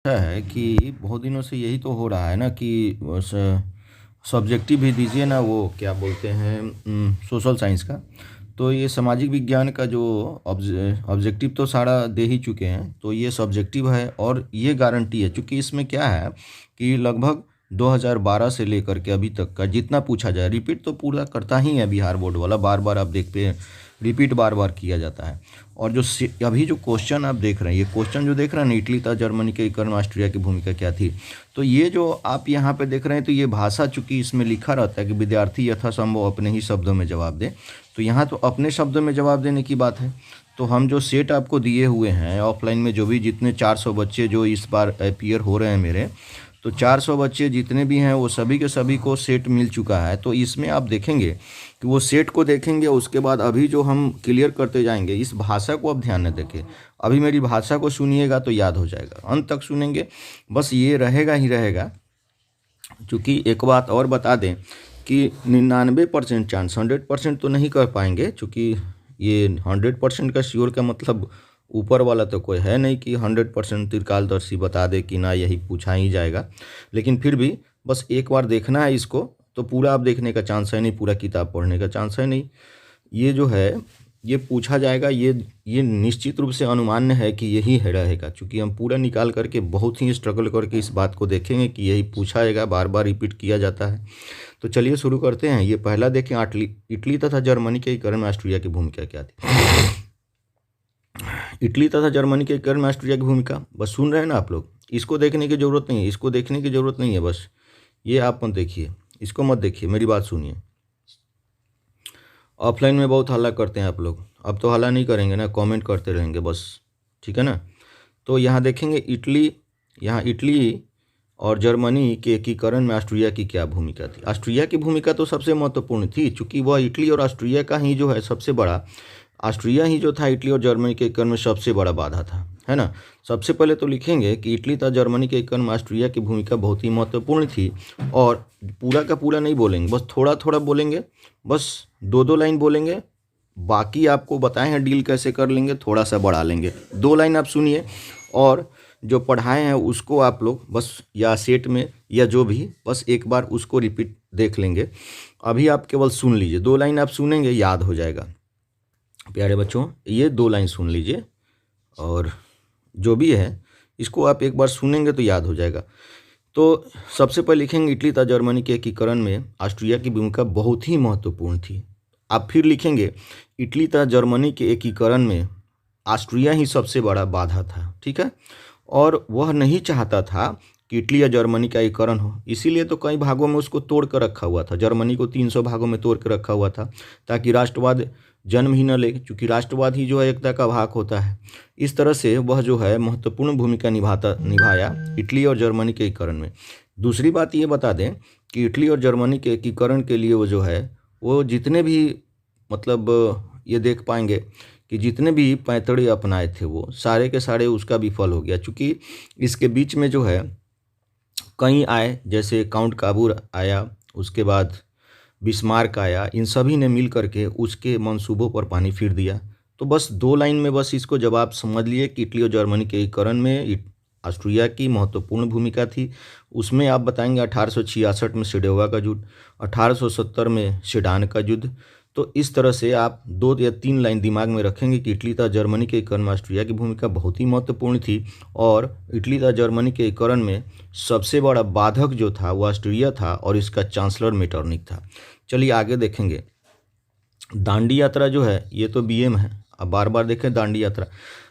है कि बहुत दिनों से यही तो हो रहा है ना कि सब्जेक्टिव भी दीजिए ना, वो क्या बोलते हैं सोशल साइंस का। तो ये सामाजिक विज्ञान का जो ऑब्जेक्टिव तो सारा दे ही चुके हैं, तो ये सब्जेक्टिव है और ये गारंटी है, क्योंकि इसमें क्या है कि लगभग 2012 से लेकर के अभी तक का जितना पूछा जाए, रिपीट तो पूरा करता ही है बिहार बोर्ड वाला, बार बार आप देखते हैं रिपीट बार बार किया जाता है। और जो अभी जो क्वेश्चन आप देख रहे हैं, ये क्वेश्चन जो देख रहे हैं ना, इटली तथा जर्मनी के एकीकरण में ऑस्ट्रिया की भूमिका क्या थी, तो ये जो आप यहाँ पे देख रहे हैं, तो ये भाषा चूंकि इसमें लिखा रहता है कि विद्यार्थी यथासंभव अपने ही शब्दों में जवाब दे, तो यहाँ तो अपने शब्दों में जवाब देने की बात है। तो हम जो सेट आपको दिए हुए हैं ऑफलाइन में, जो भी जितने 400 बच्चे जो इस बार अपीयर हो रहे हैं मेरे, तो 400 बच्चे जितने भी हैं वो सभी के सभी को सेट मिल चुका है। तो इसमें आप देखेंगे कि वो सेट को देखेंगे, उसके बाद अभी जो हम क्लियर करते जाएंगे, इस भाषा को अब ध्यान में देखें। अभी मेरी भाषा को सुनिएगा तो याद हो जाएगा, अंत तक सुनेंगे बस ये रहेगा ही रहेगा। क्योंकि एक बात और बता दें कि 99% चांस, 100% तो नहीं कर पाएंगे, क्योंकि ये 100% का श्योर का मतलब ऊपर वाला तो कोई है नहीं कि 100% त्रिकालदर्शी बता दे कि ना यही पूछा ही जाएगा। लेकिन फिर भी बस एक बार देखना है इसको, तो पूरा आप देखने का चांस है नहीं, पूरा किताब पढ़ने का चांस है नहीं। ये जो है ये पूछा जाएगा, ये निश्चित रूप से अनुमान्य है कि यही है रहेगा, क्योंकि हम पूरा निकाल करके बहुत ही स्ट्रगल करके इस बात को देखेंगे कि यही पूछा जाएगा, बार बार रिपीट किया जाता है। तो चलिए शुरू करते हैं। ये पहला देखें, इटली तथा जर्मनी के एकीकरण में ऑस्ट्रिया की भूमिका क्या थी। इटली तथा जर्मनी के एकीकरण में ऑस्ट्रिया की भूमिका, बस सुन रहे हैं ना आप लोग, इसको देखने की ज़रूरत नहीं है, इसको देखने की ज़रूरत नहीं है, बस ये आप मत देखिए, इसको मत देखिए, मेरी बात सुनिए। ऑफलाइन में बहुत हल्ला करते हैं आप लोग, अब तो हल्ला नहीं करेंगे ना, कमेंट करते रहेंगे बस, ठीक है ना। तो यहाँ देखेंगे यहाँ इटली और जर्मनी के एकीकरण में ऑस्ट्रिया की क्या भूमिका थी। ऑस्ट्रिया की भूमिका तो सबसे महत्वपूर्ण थी, क्योंकि वह इटली और ऑस्ट्रिया का ही जो है सबसे बड़ा, ऑस्ट्रिया ही जो था इटली और जर्मनी के एकीकरण में सबसे बड़ा बाधा था, है ना। सबसे पहले तो लिखेंगे कि इटली तथा जर्मनी के एकीकरण में ऑस्ट्रिया की भूमिका बहुत ही महत्वपूर्ण थी। और पूरा का पूरा नहीं बोलेंगे, बस थोड़ा थोड़ा बोलेंगे, बस 2-2 लाइन बोलेंगे, बाकी आपको बताए हैं डील कैसे कर लेंगे, थोड़ा सा बढ़ा लेंगे। 2 लाइन आप सुनिए और जो पढ़ाए हैं उसको आप लोग बस या सेट में या जो भी, बस एक बार उसको रिपीट देख लेंगे। अभी आप केवल सुन लीजिए, 2 लाइन आप सुनेंगे, याद हो जाएगा। प्यारे बच्चों, ये 2 लाइन सुन लीजिए और जो भी है इसको आप एक बार सुनेंगे तो याद हो जाएगा। तो सबसे पहले लिखेंगे इटली तथा जर्मनी के एकीकरण में ऑस्ट्रिया की भूमिका बहुत ही महत्वपूर्ण थी। आप फिर लिखेंगे इटली तथा जर्मनी के एकीकरण में ऑस्ट्रिया ही सबसे बड़ा बाधा था, ठीक है। और वह नहीं चाहता था कि इटली या जर्मनी का एकीकरण हो, इसीलिए तो कई भागों में उसको तोड़ कर रखा हुआ था, जर्मनी को 300 भागों में तोड़ कर रखा हुआ था, ताकि राष्ट्रवाद जन्म ही न ले, क्योंकि राष्ट्रवाद ही जो है एकता का भाग होता है। इस तरह से वह जो है महत्वपूर्ण भूमिका निभाया इटली और जर्मनी के एकीकरण में। दूसरी बात ये बता दें कि इटली और जर्मनी के एकीकरण के लिए वो जो है वो जितने भी, मतलब ये देख पाएंगे कि जितने भी पैंतड़े अपनाए थे वो सारे के सारे उसका विफल हो गया, चूँकि इसके बीच में जो है कई आए, जैसे काउंट काबूर आया, उसके बाद बिस्मार्क आया, इन सभी ने मिल करके उसके मंसूबों पर पानी फिर दिया। तो बस 2 लाइन में बस इसको जवाब समझ लिए कि इटली और जर्मनी के एकीकरण में ऑस्ट्रिया की महत्वपूर्ण भूमिका थी। उसमें आप बताएंगे 1866 में सेडोवा का युद्ध, 1870 में सेडान का युद्ध। तो इस तरह से आप 2 या 3 लाइन दिमाग में रखेंगे कि इटली तथा जर्मनी के एकीकरण में ऑस्ट्रिया की भूमिका बहुत ही महत्वपूर्ण थी, और इटली तथा जर्मनी के एकीकरण में सबसे बड़ा बाधक जो था वो ऑस्ट्रिया था और इसका चांसलर मेटरनिख था। चलिए आगे देखेंगे। दांडी यात्रा जो है ये तो बीएम है, अब बार बार देखें दांडी यात्रा।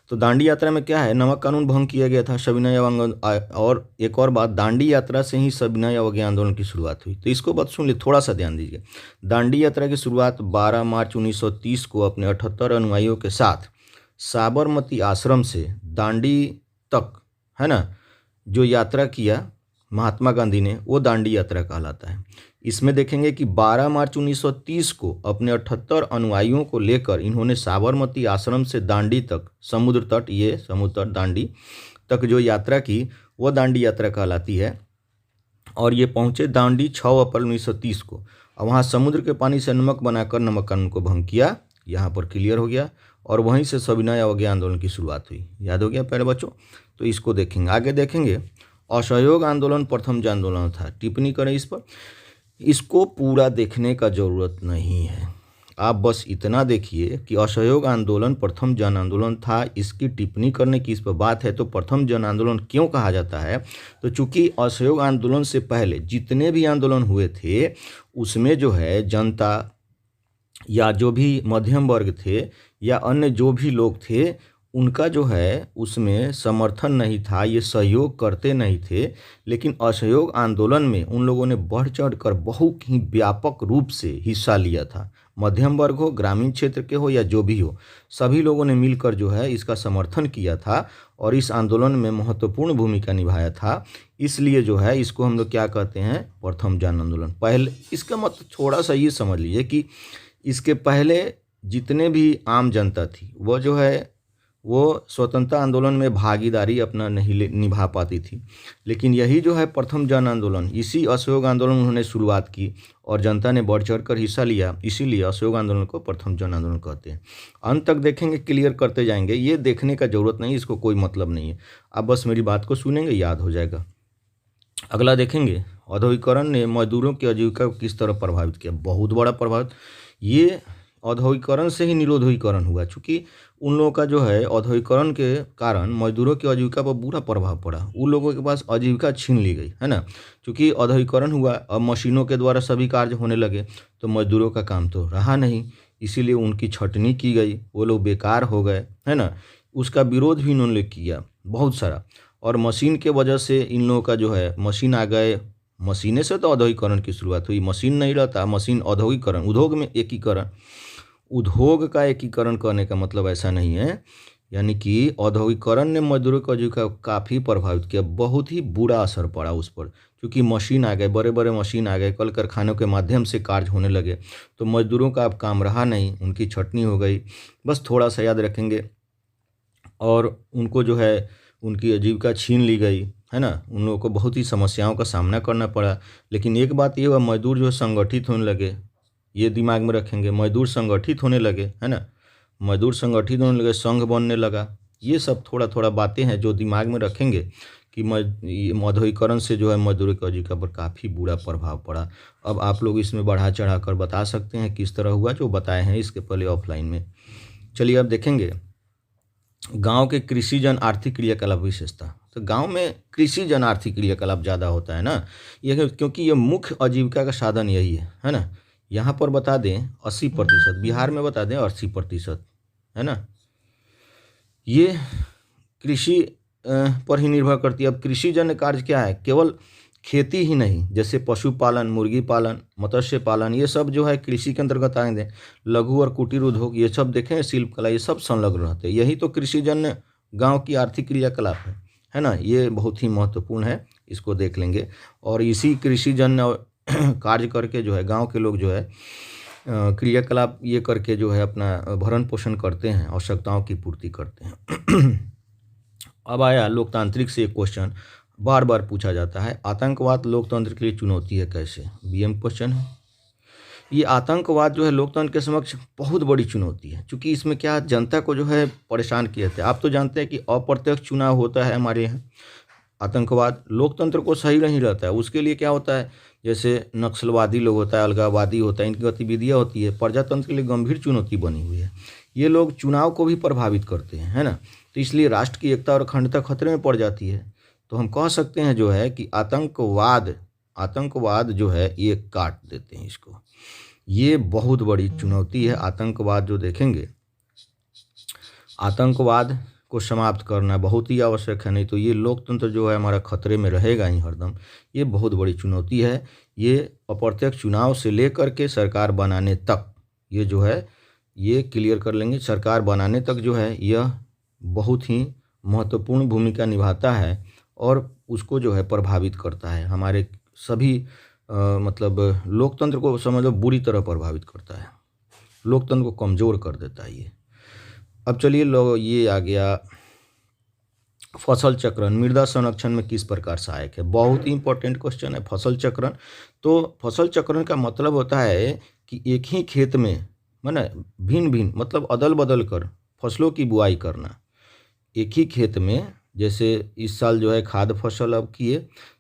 तो दांडी यात्रा में क्या है, नमक कानून भंग किया गया था, सविनय अवज्ञा, और एक और बात, दांडी यात्रा से ही सविनय अवज्ञा आंदोलन की शुरुआत हुई। तो इसको बात सुन ली, थोड़ा सा ध्यान दीजिए। दांडी यात्रा की शुरुआत 12 मार्च 1930 को अपने 78 अनुयायियों के साथ साबरमती आश्रम से दांडी तक, है ना, जो यात्रा किया महात्मा गांधी ने, वो दांडी यात्रा कहलाता है। इसमें देखेंगे कि 12 मार्च 1930 को अपने 78 अनुयायियों को लेकर इन्होंने साबरमती आश्रम से दांडी तक, समुद्र तट, ये समुद्र तट दांडी तक जो यात्रा की वो दांडी यात्रा कहलाती है। और ये पहुंचे दांडी 6 अप्रैल 1930 को, और वहाँ समुद्र के पानी से नमक बनाकर नमक कानून को भंग किया, यहाँ पर क्लियर हो गया। और वहीं से सविनय अवज्ञा आंदोलन की शुरुआत हुई। याद हो गया पहले बच्चों? तो इसको देखेंगे, आगे देखेंगे। असहयोग आंदोलन प्रथम जन आंदोलन था। टिप्पणी करें इस पर। इसको पूरा देखने का ज़रूरत नहीं है, आप बस इतना देखिए कि असहयोग आंदोलन प्रथम जन आंदोलन था। इसकी टिप्पणी करने की इस पर बात है। तो प्रथम जन आंदोलन क्यों कहा जाता है? तो चूंकि असहयोग आंदोलन से पहले जितने भी आंदोलन हुए थे उसमें जो है जनता या जो भी मध्यम वर्ग थे या अन्य जो भी लोग थे उनका जो है उसमें समर्थन नहीं था, ये सहयोग करते नहीं थे। लेकिन असहयोग आंदोलन में उन लोगों ने बढ़ चढ़ कर बहुत ही व्यापक रूप से हिस्सा लिया था। मध्यम वर्ग हो, ग्रामीण क्षेत्र के हो या जो भी हो, सभी लोगों ने मिलकर जो है इसका समर्थन किया था और इस आंदोलन में महत्वपूर्ण भूमिका निभाया था। इसलिए जो है इसको हम लोग क्या कहते हैं? प्रथम जन आंदोलन। पहले इसका मतलब थोड़ा सा ये समझ लीजिए कि इसके पहले जितने भी आम जनता थी वो जो है वो स्वतंत्रता आंदोलन में भागीदारी अपना नहीं निभा पाती थी। लेकिन यही जो है प्रथम जन आंदोलन, इसी असहयोग आंदोलन उन्होंने शुरुआत की और जनता ने बढ़ चढ़ कर हिस्सा लिया। इसीलिए असहयोग आंदोलन को प्रथम जन आंदोलन कहते हैं। अंत तक देखेंगे, क्लियर करते जाएंगे, ये देखने का जरूरत नहीं, इसको कोई मतलब नहीं है। आप बस मेरी बात को सुनेंगे, याद हो जाएगा। अगला देखेंगे, औद्योगिकरण ने मजदूरों की आजीविका को किस तरह प्रभावित किया? बहुत बड़ा प्रभावित। ये औद्योगिकरण से ही निरोधीकरण हुआ। चूँकि उन लोगों का जो है औद्योगिकरण के कारण मजदूरों की आजीविका पर बुरा प्रभाव पड़ा। उन लोगों के पास आजीविका छीन ली गई, है ना। चूँकि औद्योगिकरण हुआ, अब मशीनों के द्वारा सभी कार्य होने लगे तो मजदूरों का काम तो रहा नहीं, इसीलिए उनकी छटनी की गई, वो लोग बेकार हो गए, है ना। उसका विरोध भी इन्होंने किया बहुत सारा। और मशीन के वजह से इन लोगों का जो है, मशीन आ गए, मशीने से तो औद्योगिकरण की शुरुआत हुई। मशीन नहीं रहता, मशीन औद्योगिकरण, उद्योग में एकीकरण। उद्योग का एकीकरण करने का मतलब ऐसा नहीं है, यानी कि औद्योगिकरण ने मजदूरों की आजीविका को काफ़ी प्रभावित किया, बहुत ही बुरा असर पड़ा उस पर। क्योंकि मशीन आ गए, बड़े बड़े मशीन आ गए, कल कारखानों के माध्यम से कार्य होने लगे, तो मजदूरों का अब काम रहा नहीं, उनकी छटनी हो गई। बस थोड़ा सा याद रखेंगे। और उनको जो है उनकी आजीविका छीन ली गई, है ना। उन लोगों को बहुत ही समस्याओं का सामना करना पड़ा। लेकिन एक बात ये हुआ, मजदूर जो है संगठित होने लगे, ये दिमाग में रखेंगे। मजदूर संगठित होने लगे, है ना, मजदूर संगठित होने लगे, संघ बनने लगा। ये सब थोड़ा थोड़ा बातें हैं जो दिमाग में रखेंगे कि औद्योगिकरण से जो है मजदूरों की आजीविका पर काफ़ी बुरा प्रभाव पड़ा। अब आप लोग इसमें बढ़ा चढ़ा कर बता सकते हैं किस तरह हुआ, जो बताए हैं इसके पहले ऑफलाइन में। चलिए अब देखेंगे गांव के कृषि जन आर्थिक क्रियाकलाप विशेषता। तो गांव में कृषि जन आर्थिक क्रियाकलाप ज़्यादा होता है ना, ये क्योंकि ये मुख्य आजीविका का साधन यही है ना। यहाँ पर बता दें 80%, बिहार में बता दें 80%, है ना। ये कृषि पर ही निर्भर करती है। अब कृषि जन्य कार्य क्या है? केवल खेती ही नहीं, जैसे पशुपालन, मुर्गी पालन, मत्स्य पालन, ये सब जो है कृषि के अंतर्गत आएंगे। लघु और कुटीर उद्योग, ये सब देखें, शिल्प कला, ये सब संलग्न रहते हैं। यही तो कृषि जन्य गाँव की आर्थिक क्रियाकलाप है ना। ये बहुत ही महत्वपूर्ण है, इसको देख लेंगे। और इसी कृषि जन्य कार्य करके जो है गांव के लोग जो है क्रियाकलाप ये करके जो है अपना भरण पोषण करते हैं, आवश्यकताओं की पूर्ति करते हैं। अब आया लोकतांत्रिक से एक क्वेश्चन बार बार पूछा जाता है, आतंकवाद लोकतंत्र के लिए चुनौती है कैसे? बीएम क्वेश्चन है। ये आतंकवाद जो है लोकतंत्र के समक्ष बहुत बड़ी चुनौती है, क्योंकि इसमें क्या जनता को जो है परेशान किया जाता है। आप तो जानते हैं कि अप्रत्यक्ष चुनाव होता है हमारे यहाँ। आतंकवाद लोकतंत्र को सही नहीं रहता है। उसके लिए क्या होता है, जैसे नक्सलवादी लोग होता है, अलगाववादी होता है, इनकी गतिविधियाँ होती है, प्रजातंत्र के लिए गंभीर चुनौती बनी हुई है। ये लोग चुनाव को भी प्रभावित करते हैं, है ना। तो इसलिए राष्ट्र की एकता और अखंडता खतरे में पड़ जाती है। तो हम कह सकते हैं जो है कि आतंकवाद जो है ये काट देते हैं इसको। ये बहुत बड़ी चुनौती है आतंकवाद। जो देखेंगे आतंकवाद को समाप्त करना बहुत ही आवश्यक है, नहीं तो ये लोकतंत्र जो है हमारा खतरे में रहेगा ही हरदम। ये बहुत बड़ी चुनौती है। ये अप्रत्यक्ष चुनाव से लेकर के सरकार बनाने तक, ये जो है ये क्लियर कर लेंगे, सरकार बनाने तक जो है यह बहुत ही महत्वपूर्ण भूमिका निभाता है और उसको जो है प्रभावित करता है। हमारे सभी मतलब लोकतंत्र को समझ लो बुरी तरह प्रभावित करता है, लोकतंत्र को कमज़ोर कर देता है ये। अब चलिए ये आ गया फसल चक्रण मृदा संरक्षण में किस प्रकार सहायक है। बहुत ही इंपॉर्टेंट क्वेश्चन है फसल चक्रण। तो फसल चक्रण का मतलब होता है कि एक ही खेत में माने भिन्न भिन्न मतलब अदल बदल कर फसलों की बुआई करना। एक ही खेत में, जैसे इस साल जो है खाद फसल अब किए,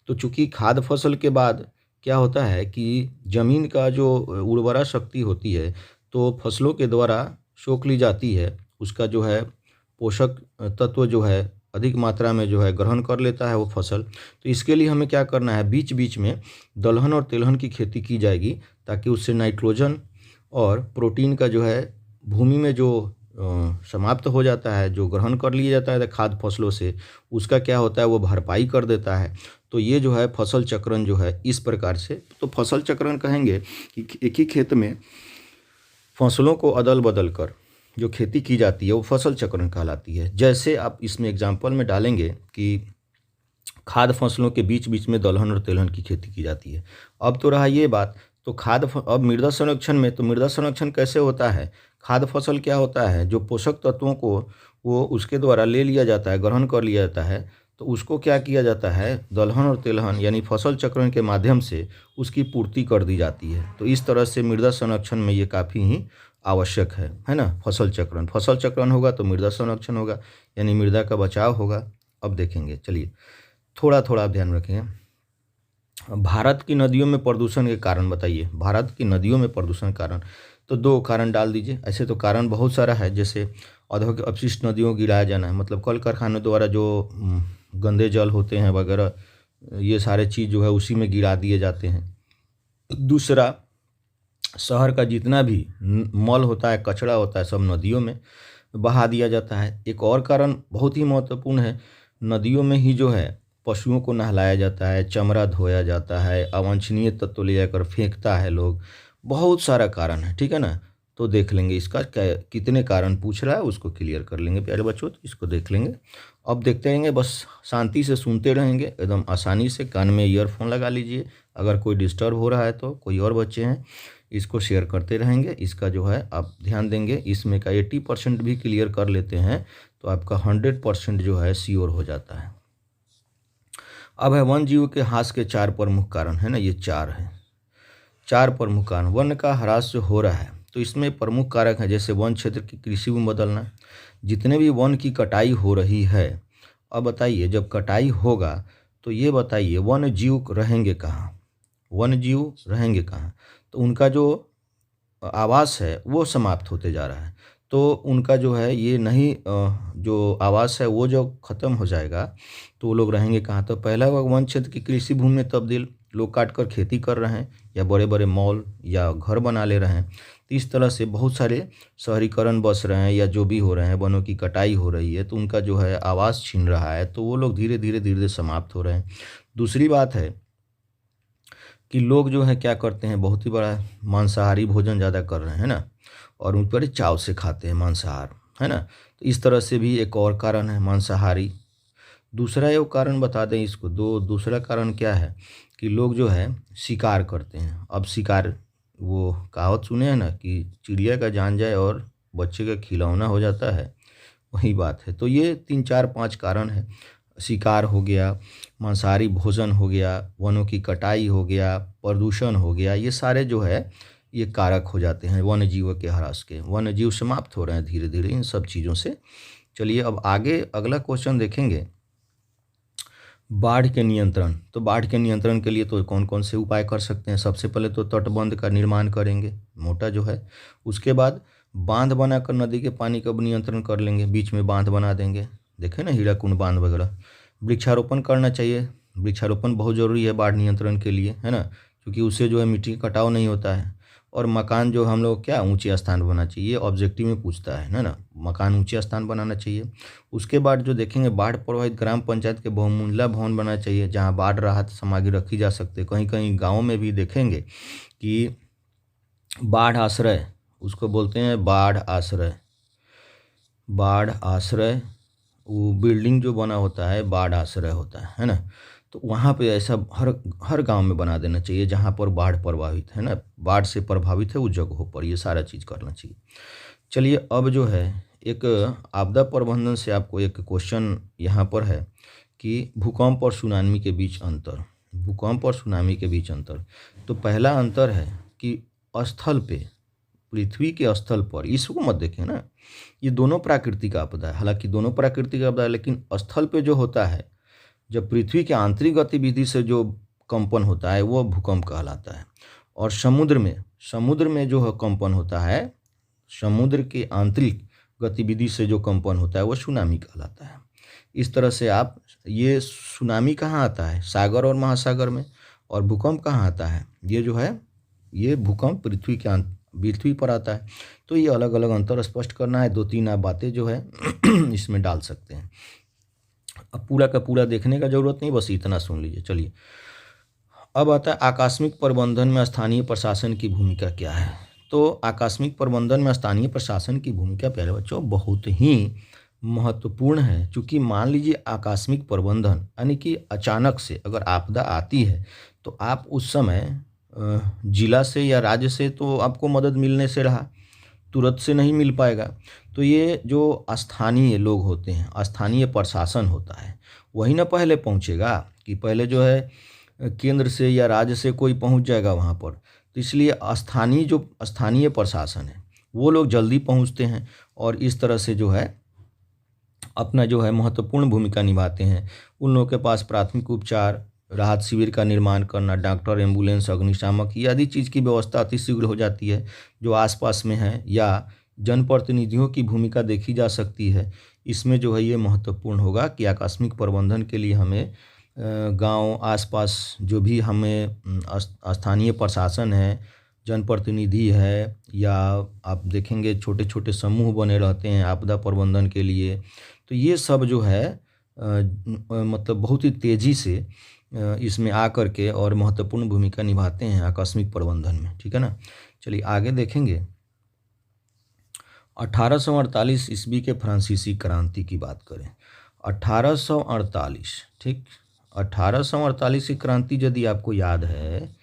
तो चूंकि खाद फसल के बाद क्या होता है कि ज़मीन का जो उर्वरा शक्ति होती है तो फसलों के द्वारा सोख ली जाती है, उसका जो है पोषक तत्व जो है अधिक मात्रा में जो है ग्रहण कर लेता है वो फसल। तो इसके लिए हमें क्या करना है, बीच बीच में दलहन और तिलहन की खेती की जाएगी, ताकि उससे नाइट्रोजन और प्रोटीन का जो है भूमि में जो समाप्त हो जाता है, जो ग्रहण कर लिया जाता है खाद्य फसलों से, उसका क्या होता है वो भरपाई कर देता है। तो ये जो है फसल चक्रण जो है इस प्रकार से, तो फसल चक्रण कहेंगे कि एक ही खेत में फसलों को अदल बदल कर जो खेती की जाती है वो फसल चक्रण कहलाती है। जैसे आप इसमें एग्जाम्पल में डालेंगे कि खाद्य फसलों के बीच बीच में दलहन और तिलहन की खेती की जाती है। अब तो रहा ये बात, तो अब मृदा संरक्षण में, तो मृदा संरक्षण कैसे होता है, खाद्य फसल क्या होता है, जो पोषक तत्वों को वो उसके द्वारा ले लिया जाता है, ग्रहण कर लिया जाता है, तो उसको क्या किया जाता है, दलहन और तिलहन यानी फसल चक्रण के माध्यम से उसकी पूर्ति कर दी जाती है। तो इस तरह से मृदा संरक्षण में ये काफ़ी ही आवश्यक है ना। फसल चक्रण होगा तो मृदा संरक्षण होगा, यानी मृदा का बचाव होगा। अब देखेंगे, चलिए थोड़ा थोड़ा आप ध्यान रखेंगे। भारत की नदियों में प्रदूषण के कारण बताइए, भारत की नदियों में प्रदूषण कारण, तो 2 कारण डाल दीजिए। ऐसे तो कारण बहुत सारा है, जैसे औद्योगिक अपशिष्ट नदियों को गिराया जाना है, मतलब कल कारखानों द्वारा जो गंदे जल होते हैं वगैरह, ये सारे चीज़ जो है उसी में गिरा दिए जाते हैं। दूसरा, शहर का जितना भी मल होता है, कचरा होता है, सब नदियों में बहा दिया जाता है। एक और कारण बहुत ही महत्वपूर्ण है, नदियों में ही जो है पशुओं को नहलाया जाता है, चमड़ा धोया जाता है, अवांछनीय तत्व ले जाकर फेंकता है लोग, बहुत सारा कारण है, ठीक है ना। तो देख लेंगे इसका कितने कारण पूछ रहा है, उसको क्लियर कर लेंगे प्यारे बच्चों, तो इसको देख लेंगे। अब देखते रहेंगे, बस शांति से सुनते रहेंगे, एकदम आसानी से कान में ईयरफोन लगा लीजिए। अगर कोई डिस्टर्ब हो रहा है तो कोई और बच्चे हैं, इसको शेयर करते रहेंगे। इसका जो है आप ध्यान देंगे, इसमें का 80% भी क्लियर कर लेते हैं तो आपका 100% जो है श्योर हो जाता है। अब है वन जीव के ह्रास के 4 प्रमुख कारण, है ना, ये 4 हैं, 4 प्रमुख कारण। वन का ह्रास जो हो रहा है तो इसमें प्रमुख कारक है, जैसे वन क्षेत्र की कृषि में बदलना, जितने भी वन की कटाई हो रही है। अब बताइए, जब कटाई होगा तो ये बताइए वन जीव रहेंगे कहाँ, वन जीव रहेंगे कहाँ, तो उनका जो आवास है वो समाप्त होते जा रहा है। तो उनका जो है ये नहीं, जो आवास है वो जो ख़त्म हो जाएगा तो वो लोग रहेंगे कहाँ। तो पहला वन क्षेत्र की कृषि भूमि में तब्दील, लोग काट कर खेती कर रहे हैं या बड़े बड़े मॉल या घर बना ले रहे हैं। तो इस तरह से बहुत सारे शहरीकरण बस रहे हैं या जो भी हो रहे हैं, वनों की कटाई हो रही है, तो उनका जो है आवास छीन रहा है, तो वो लोग धीरे धीरे धीरे समाप्त हो रहे हैं। दूसरी बात है कि लोग जो है क्या करते हैं, बहुत ही बड़ा मांसाहारी भोजन ज़्यादा कर रहे हैं ना, और उन पर चाव से खाते हैं मांसाहार, है ना। तो इस तरह से भी एक और कारण है मांसाहारी। दूसरा एक कारण बता दें इसको, दूसरा कारण क्या है कि लोग जो है शिकार करते हैं। अब शिकार, वो कहावत सुने हैं ना कि चिड़िया का जान जाए और बच्चे का खिलौना हो जाता है, वही बात है। तो ये 3 4 5 कारण है, शिकार हो गया, मांसाहारी भोजन हो गया, वनों की कटाई हो गया, प्रदूषण हो गया, ये सारे जो है ये कारक हो जाते हैं वन्य जीवों के ह्रास के। वन्य जीव समाप्त हो रहे हैं धीरे धीरे इन सब चीज़ों से। चलिए अब आगे अगला क्वेश्चन देखेंगे, बाढ़ के नियंत्रण। तो बाढ़ के नियंत्रण के लिए तो कौन कौन से उपाय कर सकते हैं। सबसे पहले तो तटबंध का निर्माण करेंगे, मोटा जो है। उसके बाद बांध बनाकर नदी के पानी का नियंत्रण कर लेंगे, बीच में बांध बना देंगे, देखें ना हीराकुंड बांध वगैरह। वृक्षारोपण करना चाहिए, वृक्षारोपण बहुत ज़रूरी है बाढ़ नियंत्रण के लिए, है ना, क्योंकि उससे जो है मिट्टी का कटाव नहीं होता है। और मकान जो हम लोग क्या ऊंचे स्थान बनाना चाहिए, ऑब्जेक्टिव में पूछता है ना, मकान ऊंचे स्थान बनाना चाहिए। उसके बाद जो देखेंगे, बाढ़ प्रभावित ग्राम पंचायत के बहुमंजिला भवन बनाना चाहिए, जहां बाढ़ राहत सामग्री रखी जा सकती है। कहीं कहीं गाँव में भी देखेंगे कि बाढ़ आश्रय, उसको बोलते हैं बाढ़ आश्रय, बाढ़ आश्रय, वो बिल्डिंग जो बना होता है बाढ़ आश्रय होता है ना। तो वहाँ पे ऐसा हर गांव में बना देना चाहिए जहाँ पर बाढ़ प्रभावित है ना, बाढ़ से प्रभावित है उस जगहों पर ये सारा चीज़ करना चाहिए। चलिए अब जो है एक आपदा प्रबंधन से आपको एक क्वेश्चन यहाँ पर है कि भूकंप और सुनामी के बीच अंतर, भूकंप और सुनामी के बीच अंतर। तो पहला अंतर है कि स्थल पे पृथ्वी के स्थल पर, इसको मत देखें ना, ये दोनों प्राकृतिक आपदा है। हालांकि दोनों प्राकृतिक आपदा है, लेकिन स्थल पे जो होता है, जब पृथ्वी के आंतरिक गतिविधि से जो कंपन होता है वो भूकंप कहलाता है। और समुद्र में जो कंपन होता है, समुद्र के आंतरिक गतिविधि से जो कंपन होता है वो सुनामी कहलाता है। इस तरह से आप, ये सुनामी कहाँ आता है, सागर और महासागर में, और भूकंप कहाँ आता है, ये जो है ये भूकंप पृथ्वी पर आता है। तो ये अलग अलग अंतर स्पष्ट करना है, 2-3 आप बातें जो है इसमें डाल सकते हैं। अब पूरा का पूरा देखने का जरूरत नहीं, बस इतना सुन लीजिए। चलिए, अब आता है आकस्मिक प्रबंधन में स्थानीय प्रशासन की भूमिका क्या है। तो आकस्मिक प्रबंधन में स्थानीय प्रशासन की भूमिका प्यारे बच्चों बहुत ही महत्वपूर्ण है। क्योंकि मान लीजिए आकस्मिक प्रबंधन यानी कि अचानक से अगर आपदा आती है तो आप उस समय जिला से या राज्य से तो आपको मदद मिलने से रहा, तुरंत से नहीं मिल पाएगा। तो ये जो स्थानीय लोग होते हैं, स्थानीय प्रशासन होता है, वही ना पहले पहुंचेगा, कि पहले जो है केंद्र से या राज्य से कोई पहुंच जाएगा वहां पर। तो इसलिए स्थानीय प्रशासन है वो लोग जल्दी पहुंचते हैं और इस तरह से जो है अपना जो है महत्वपूर्ण भूमिका निभाते हैं। उन लोगों के पास प्राथमिक उपचार, राहत शिविर का निर्माण करना, डॉक्टर, एम्बुलेंस, अग्निशामक ये आदि चीज़ की व्यवस्था अति शीघ्र हो जाती है जो आसपास में है। या जनप्रतिनिधियों की भूमिका देखी जा सकती है। इसमें जो है ये महत्वपूर्ण होगा कि आकस्मिक प्रबंधन के लिए हमें गांव आसपास जो भी हमें स्थानीय प्रशासन है, जनप्रतिनिधि है, या आप देखेंगे छोटे छोटे समूह बने रहते हैं आपदा प्रबंधन के लिए। तो ये सब जो है मतलब बहुत ही तेज़ी से इसमें आकर के और महत्वपूर्ण भूमिका निभाते हैं आकस्मिक प्रबंधन में। ठीक है ना। चलिए आगे देखेंगे। 1848 ईस्वी के फ्रांसीसी क्रांति की बात करें। 1848, ठीक, 1848 की क्रांति यदि आपको याद है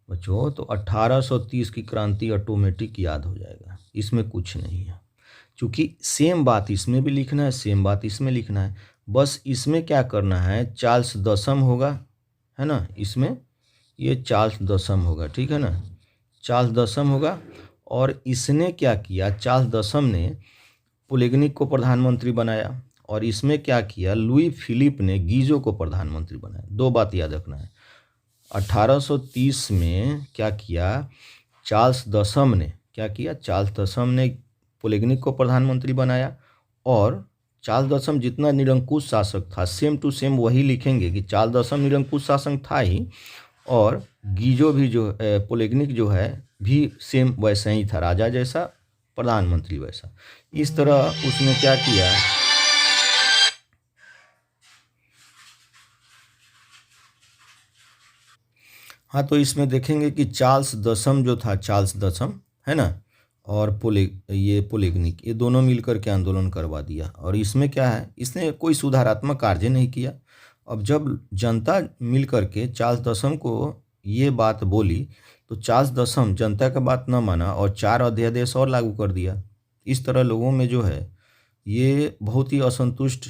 बच्चों तो 1830 की क्रांति ऑटोमेटिक याद हो जाएगा। इसमें कुछ नहीं है, क्योंकि सेम बात इसमें भी लिखना है, सेम बात इसमें लिखना है। बस इसमें क्या करना है, चार्ल्स दशम होगा, है ना, इसमें ये चार्ल्स दशम होगा, ठीक है ना, चार्ल्स दशम होगा। और इसने क्या किया, चार्ल्स दशम ने पोलेगनिक को प्रधानमंत्री बनाया, और इसमें क्या किया, लुई फिलिप ने गीजो को प्रधानमंत्री बनाया। दो बात याद रखना है। 1830 में क्या किया, चार्ल्स दशम ने क्या किया, चार्ल्स दशम ने पोलेगनिक को प्रधानमंत्री बनाया। और चार्ल्स दशम जितना निरंकुश शासक था, सेम टू सेम वही लिखेंगे कि चार्ल्स दशम निरंकुश शासक था ही, और गीजो भी जो पोलेगनिक जो है भी सेम वैसा ही था, राजा जैसा, प्रधानमंत्री वैसा। इस तरह उसने क्या किया, हाँ, तो इसमें देखेंगे कि चार्ल्स दशम जो था, चार्ल्स दशम है ना, और पोलेगनिक ये दोनों मिलकर के आंदोलन करवा दिया। और इसमें क्या है, इसने कोई सुधारात्मक कार्य नहीं किया। अब जब जनता मिल करके चार्ल्स दशम को ये बात बोली तो चार्ल्स दशम जनता का बात न माना और 4 अध्यादेश और लागू कर दिया। इस तरह लोगों में जो है ये बहुत ही असंतुष्ट,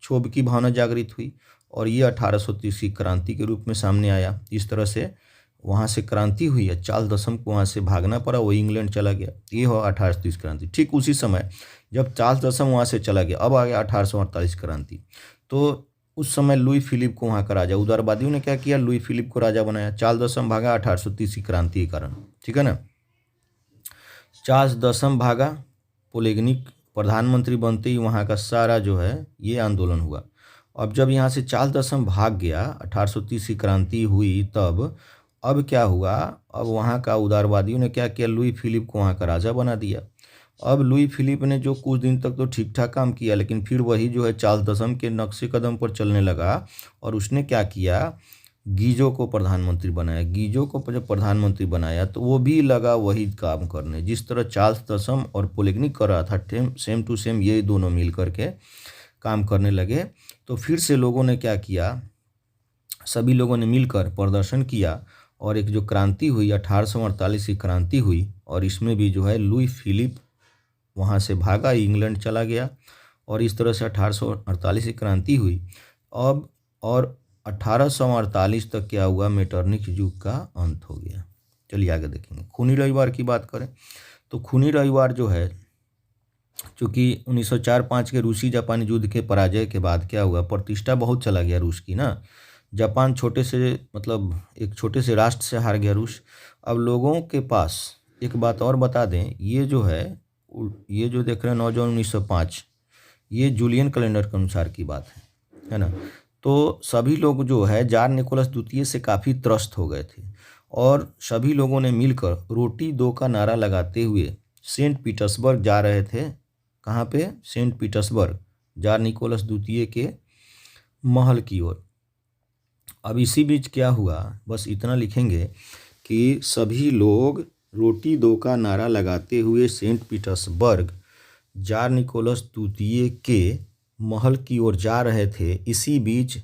क्षोभ की भावना जागृत हुई, और ये 1830 की क्रांति के रूप में सामने आया। इस तरह से वहाँ से क्रांति हुई है, चार्ल्स दशम को वहाँ से भागना पड़ा, वो इंग्लैंड चला गया। ये हो 1830 क्रांति। ठीक उसी समय जब चार्ल्स दशम वहाँ से चला गया, अब आ गया 1848 क्रांति। तो उस समय लुई फिलिप को वहाँ का राजा, उदारवादियों ने क्या किया, लुई फिलिप को राजा बनाया। चार्ल्स दशम भागा 1830 की क्रांति के कारण, ठीक है ना। चार्ल्स दशम भागा, पोलेगनिक प्रधानमंत्री बनते ही वहाँ का सारा जो है ये आंदोलन हुआ। अब जब यहाँ से चार्ल्स दशम भाग गया, 1830 की क्रांति हुई, तब अब क्या हुआ, अब वहाँ का उदारवादियों ने क्या किया, लुई फिलिप को वहाँ का राजा बना दिया। अब लुई फिलिप ने जो कुछ दिन तक तो ठीक ठाक काम किया, लेकिन फिर वही जो है चार्ल्स दशम के नक्शे कदम पर चलने लगा, और उसने क्या किया, गीजो को प्रधानमंत्री बनाया। गीजो को जब प्रधानमंत्री बनाया तो वो भी लगा वही काम करने, जिस तरह चार्ल्स दशम और पोलेगनिक कर रहा था, सेम टू सेम ये दोनों मिल करके काम करने लगे। तो फिर से लोगों ने क्या किया, सभी लोगों ने मिलकर प्रदर्शन किया, और एक जो क्रांति हुई 1848 की क्रांति हुई, और इसमें भी जो है लुई फिलिप वहाँ से भागा, इंग्लैंड चला गया, और इस तरह से 1848 की क्रांति हुई। अब और 1848 तक क्या हुआ, मेटरनिख युग का अंत हो गया। चलिए आगे देखेंगे। खूनी रविवार की बात करें तो खूनी रविवार जो है, चूँकि 1904-5 के रूसी जापानी युद्ध के पराजय के बाद क्या हुआ, प्रतिष्ठा बहुत चला गया रूस की ना। जापान छोटे से मतलब एक छोटे से राष्ट्र से हार गया रूस। अब लोगों के पास एक बात और बता दें, ये जो है ये जो देख रहे हैं 9 जून 1905, ये जूलियन कैलेंडर के अनुसार की बात है ना। तो सभी लोग जो है जार निकोलस द्वितीय से काफ़ी त्रस्त हो गए थे और सभी लोगों ने मिलकर रोटी दो का नारा लगाते हुए सेंट पीटर्सबर्ग जा रहे थे। कहाँ पे? सेंट पीटर्सबर्ग, जार निकोलस द्वितीय के महल की ओर। अब इसी बीच क्या हुआ, बस इतना लिखेंगे कि सभी लोग रोटी दो का नारा लगाते हुए सेंट पीटर्सबर्ग जार निकोलस द्वितीय के महल की ओर जा रहे थे। इसी बीच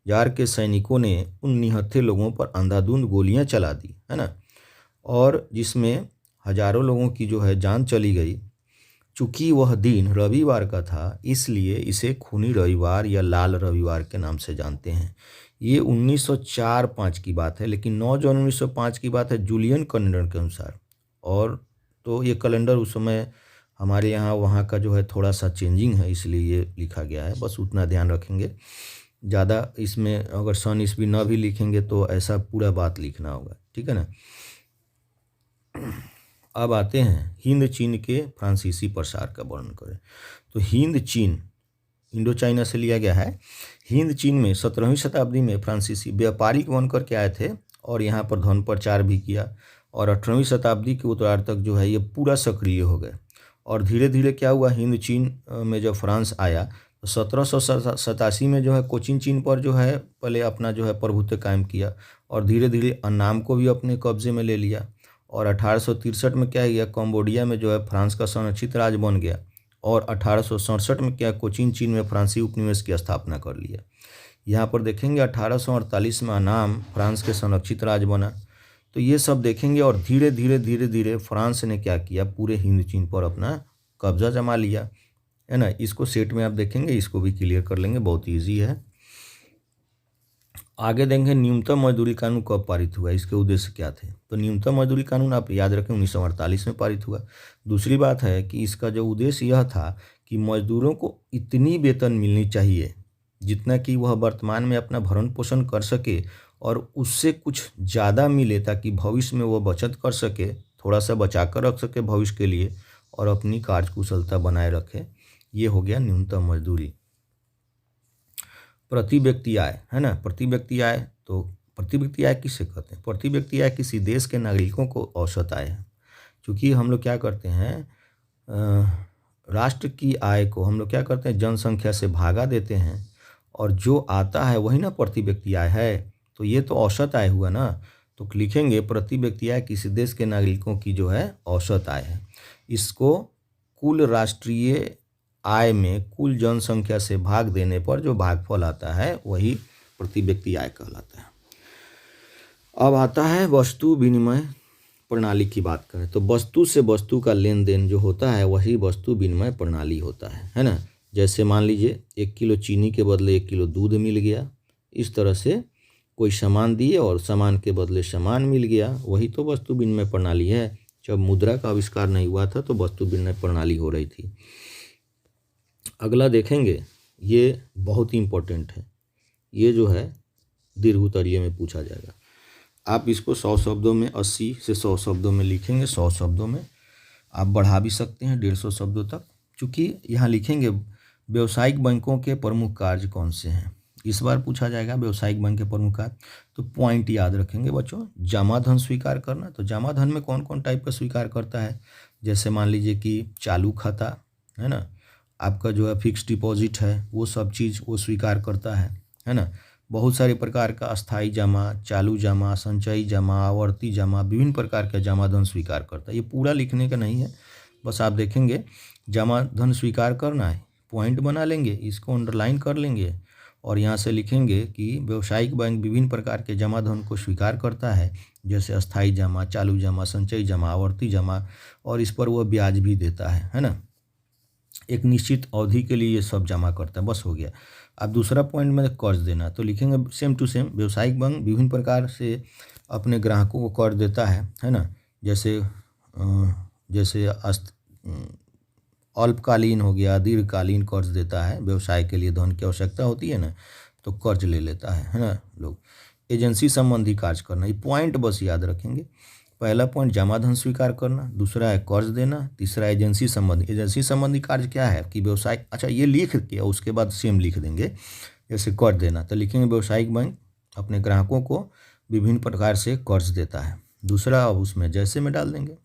जार के सैनिकों ने उन निहत्थे लोगों पर अंधाधुंध गोलियां चला दी, है ना, और जिसमें हजारों लोगों की जो है जान चली गई। चूँकि वह दिन रविवार का था, इसलिए इसे खूनी रविवार या लाल रविवार के नाम से जानते हैं। ये 1904-5 की बात है, लेकिन 9 जून 1905 की बात है जूलियन कैलेंडर के अनुसार। और तो ये कैलेंडर उस समय हमारे यहाँ वहाँ का जो है थोड़ा सा चेंजिंग है, इसलिए ये लिखा गया है, बस उतना ध्यान रखेंगे। ज़्यादा इसमें अगर सन ईस्वी न भी लिखेंगे तो ऐसा पूरा बात लिखना होगा, ठीक है ना। अब आते हैं हिंद चीन के फ्रांसीसी प्रसार का वर्णन करें। तो हिंद चीन इंडो चाइना से लिया गया है। हिंद चीन में 17वीं शताब्दी में फ्रांसीसी व्यापारिक बनकर के आए थे और यहाँ पर धन प्रचार भी किया, और 18वीं शताब्दी के उत्तरार्ध तक जो है ये पूरा सक्रिय हो गए। और धीरे धीरे क्या हुआ, हिंद चीन में जब फ्रांस आया तो 1787 में जो है कोचिन चीन पर जो है पहले अपना जो है प्रभुत्व कायम किया, और धीरे धीरे अन्नाम को भी अपने कब्जे में ले लिया। और 1863 में क्या किया, कंबोडिया में जो है फ्रांस का संरक्षित राज्य बन गया। और 1867 में क्या, कोचिन चीन में फ्रांसीसी उपनिवेश की स्थापना कर लिया। यहाँ पर देखेंगे 1848 में अन्नाम फ्रांस के संरक्षित राज्य बना। तो ये सब देखेंगे, और धीरे धीरे धीरे धीरे फ्रांस ने क्या किया, पूरे हिंद चीन पर अपना कब्जा जमा लिया, है ना। इसको सेट में आप देखेंगे, इसको भी क्लियर कर लेंगे, बहुत ईजी है। आगे देखेंगे न्यूनतम मजदूरी कानून कब पारित हुआ, इसके उद्देश्य क्या थे। तो न्यूनतम मजदूरी कानून आप याद रखें 1948 में पारित हुआ। दूसरी बात है कि इसका जो उद्देश्य यह था कि मजदूरों को इतनी वेतन मिलनी चाहिए जितना कि वह वर्तमान में अपना भरण पोषण कर सके, और उससे कुछ ज़्यादा मिले ताकि भविष्य में वह बचत कर सके, थोड़ा सा बचा कर रख सके भविष्य के लिए, और अपनी कार्यकुशलता बनाए रखे। ये हो गया न्यूनतम मजदूरी। प्रति व्यक्ति आय, है ना, प्रति व्यक्ति आय। तो प्रति व्यक्ति आय किसे कहते हैं? प्रति व्यक्ति आय किसी देश के नागरिकों को औसत आय है। क्योंकि हम लोग क्या करते हैं, राष्ट्र की आय को हम लोग क्या करते हैं, जनसंख्या से भागा देते हैं, और जो आता है वही ना प्रति व्यक्ति आय है। तो ये तो औसत आय हुआ ना। तो लिखेंगे प्रति व्यक्ति आय किसी देश के नागरिकों की जो है औसत आय है। इसको कुल राष्ट्रीय आय में कुल जनसंख्या से भाग देने पर जो भागफल आता है वही प्रति व्यक्ति आय कहलाता है। अब आता है वस्तु विनिमय प्रणाली की बात करें। तो वस्तु से वस्तु का लेन देन जो होता है वही वस्तु विनिमय प्रणाली होता है ना। जैसे मान लीजिए 1 किलो चीनी के बदले 1 किलो दूध मिल गया, इस तरह से कोई सामान दिए और सामान के बदले सामान मिल गया, वही तो वस्तु विनिमय प्रणाली है। जब मुद्रा का आविष्कार नहीं हुआ था तो वस्तु विनिमय प्रणाली हो रही थी। अगला देखेंगे, ये बहुत ही इम्पोर्टेंट है, ये जो है दीर्घ उत्तरीय में पूछा जाएगा। आप इसको 100 शब्दों में, 80 से 100 शब्दों में लिखेंगे। 100 शब्दों में आप बढ़ा भी सकते हैं 150 शब्दों तक, क्योंकि यहाँ लिखेंगे व्यावसायिक बैंकों के प्रमुख कार्य कौन से हैं। इस बार पूछा जाएगा व्यावसायिक बैंक के प्रमुख कार्य। तो पॉइंट याद रखेंगे बच्चों, जमा धन स्वीकार करना। तो जमा धन में कौन कौन टाइप का स्वीकार करता है, जैसे मान लीजिए कि चालू खाता है ना, आपका जो है फिक्स डिपॉजिट है, वो सब चीज़ वो स्वीकार करता है ना। बहुत सारे प्रकार का अस्थाई जमा, चालू जमा, संचयी जमा, आवर्ती जमा, विभिन्न प्रकार का जमा धन स्वीकार करता है। ये पूरा लिखने का नहीं है, बस आप देखेंगे जमा धन स्वीकार करना है, पॉइंट बना लेंगे, इसको अंडरलाइन कर लेंगे, और यहाँ से लिखेंगे कि व्यावसायिक बैंक विभिन्न प्रकार के जमा धन को स्वीकार करता है, जैसे अस्थाई जमा, चालू जमा, संचयी जमा, आवर्ती जमा, और इस पर वह ब्याज भी देता है ना। एक निश्चित अवधि के लिए ये सब जमा करता है, बस हो गया। अब दूसरा पॉइंट में कर्ज देना, तो लिखेंगे सेम टू सेम, व्यावसायिक बैंक विभिन्न प्रकार से अपने ग्राहकों को कर्ज देता है ना। जैसे जैसे अल्पकालीन हो गया, दीर्घकालीन कर्ज देता है, व्यवसाय के लिए धन की आवश्यकता होती है ना, तो कर्ज ले लेता है ना लोग। एजेंसी संबंधी कार्य करना, ये पॉइंट बस याद रखेंगे। पहला पॉइंट जमा धन स्वीकार करना, दूसरा है कर्ज देना, तीसरा एजेंसी संबंधी। एजेंसी संबंधी कार्य क्या है कि व्यवसाय, अच्छा ये लिख के उसके बाद सेम लिख देंगे। जैसे कर्ज देना तो लिखेंगे व्यावसायिक बैंक अपने ग्राहकों को विभिन्न प्रकार से कर्ज देता है। दूसरा अब उसमें जैसे में डाल देंगे।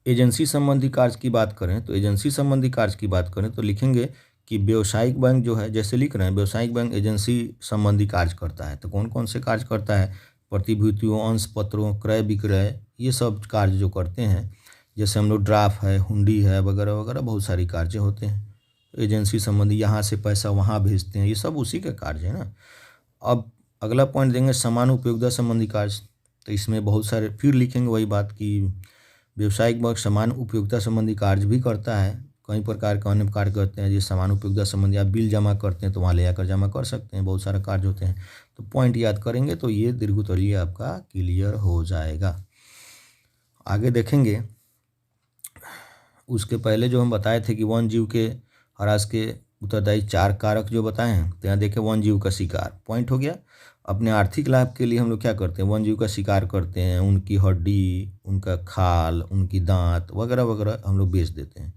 एजेंसी संबंधी कार्य की बात करें तो एजेंसी संबंधी कार्य की बात करें तो लिखेंगे कि व्यावसायिक बैंक जो है, जैसे लिख रहे हैं व्यावसायिक बैंक एजेंसी संबंधी कार्य करता है। तो कौन कौन से कार्य करता है? प्रतिभूतियों, अंश पत्रों, क्रय विक्रय, ये सब कार्य जो करते हैं, जैसे हम लोग ड्राफ्ट है, हुंडी है, वगैरह वगैरह, बहुत सारी कार्य होते हैं एजेंसी संबंधी। यहाँ से पैसा वहाँ भेजते हैं, ये सब उसी के कार्य है ना। अब अगला पॉइंट देंगे समान उपयोगिता संबंधी कार्य। तो इसमें बहुत सारे फिर लिखेंगे वही बात कि व्यावसायिक बैंक समान उपयोगिता संबंधी कार्य भी करता है। कई प्रकार के अन्य कार्य करते हैं, जैसे समान उपयोगिता संबंधी आप बिल जमा करते हैं तो वहाँ ले आकर जमा कर सकते हैं, बहुत सारे कार्य होते हैं। तो पॉइंट याद करेंगे तो ये दीर्घोत्तरीय आपका क्लियर हो जाएगा। आगे देखेंगे, उसके पहले जो हम बताए थे कि वन जीव के ह्रास के उत्तरदायी 4 कारक जो बताए हैं, तो यहाँ देखें वन जीव का शिकार पॉइंट हो गया। अपने आर्थिक लाभ के लिए हम लोग क्या करते हैं? वन जीव का शिकार करते हैं, उनकी हड्डी, उनका खाल, उनकी दांत वगैरह वगैरह हम लोग बेच देते हैं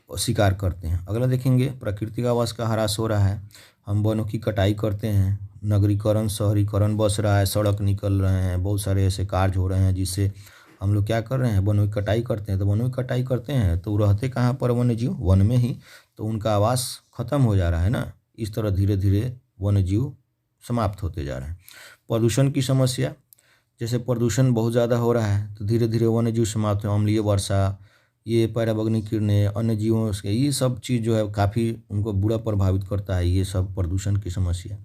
और शिकार करते हैं। अगला देखेंगे प्राकृतिक आवास का ह्रास हो रहा है, हम वनों की कटाई करते हैं, नगरीकरण शहरीकरण बस रहा है, सड़क निकल रहे हैं, बहुत सारे ऐसे कार्य हो रहे हैं जिससे हम लोग क्या कर रहे हैं? वनों की कटाई करते हैं। तो वनों की कटाई करते हैं तो रहते कहाँ पर वन्य जीव? वन में ही, तो उनका आवास खत्म हो जा रहा है ना। इस तरह धीरे धीरे वन्य जीव समाप्त होते जा रहे हैं। प्रदूषण की समस्या, जैसे प्रदूषण बहुत ज़्यादा हो रहा है तो धीरे धीरे वन्य जीव समाप्त हो, अम्लीय वर्षा, ये पराबैंगनी किरणें, अन्य जीवों से ये सब चीज़ जो है काफ़ी उनको बुरा प्रभावित करता है, ये सब प्रदूषण की समस्या।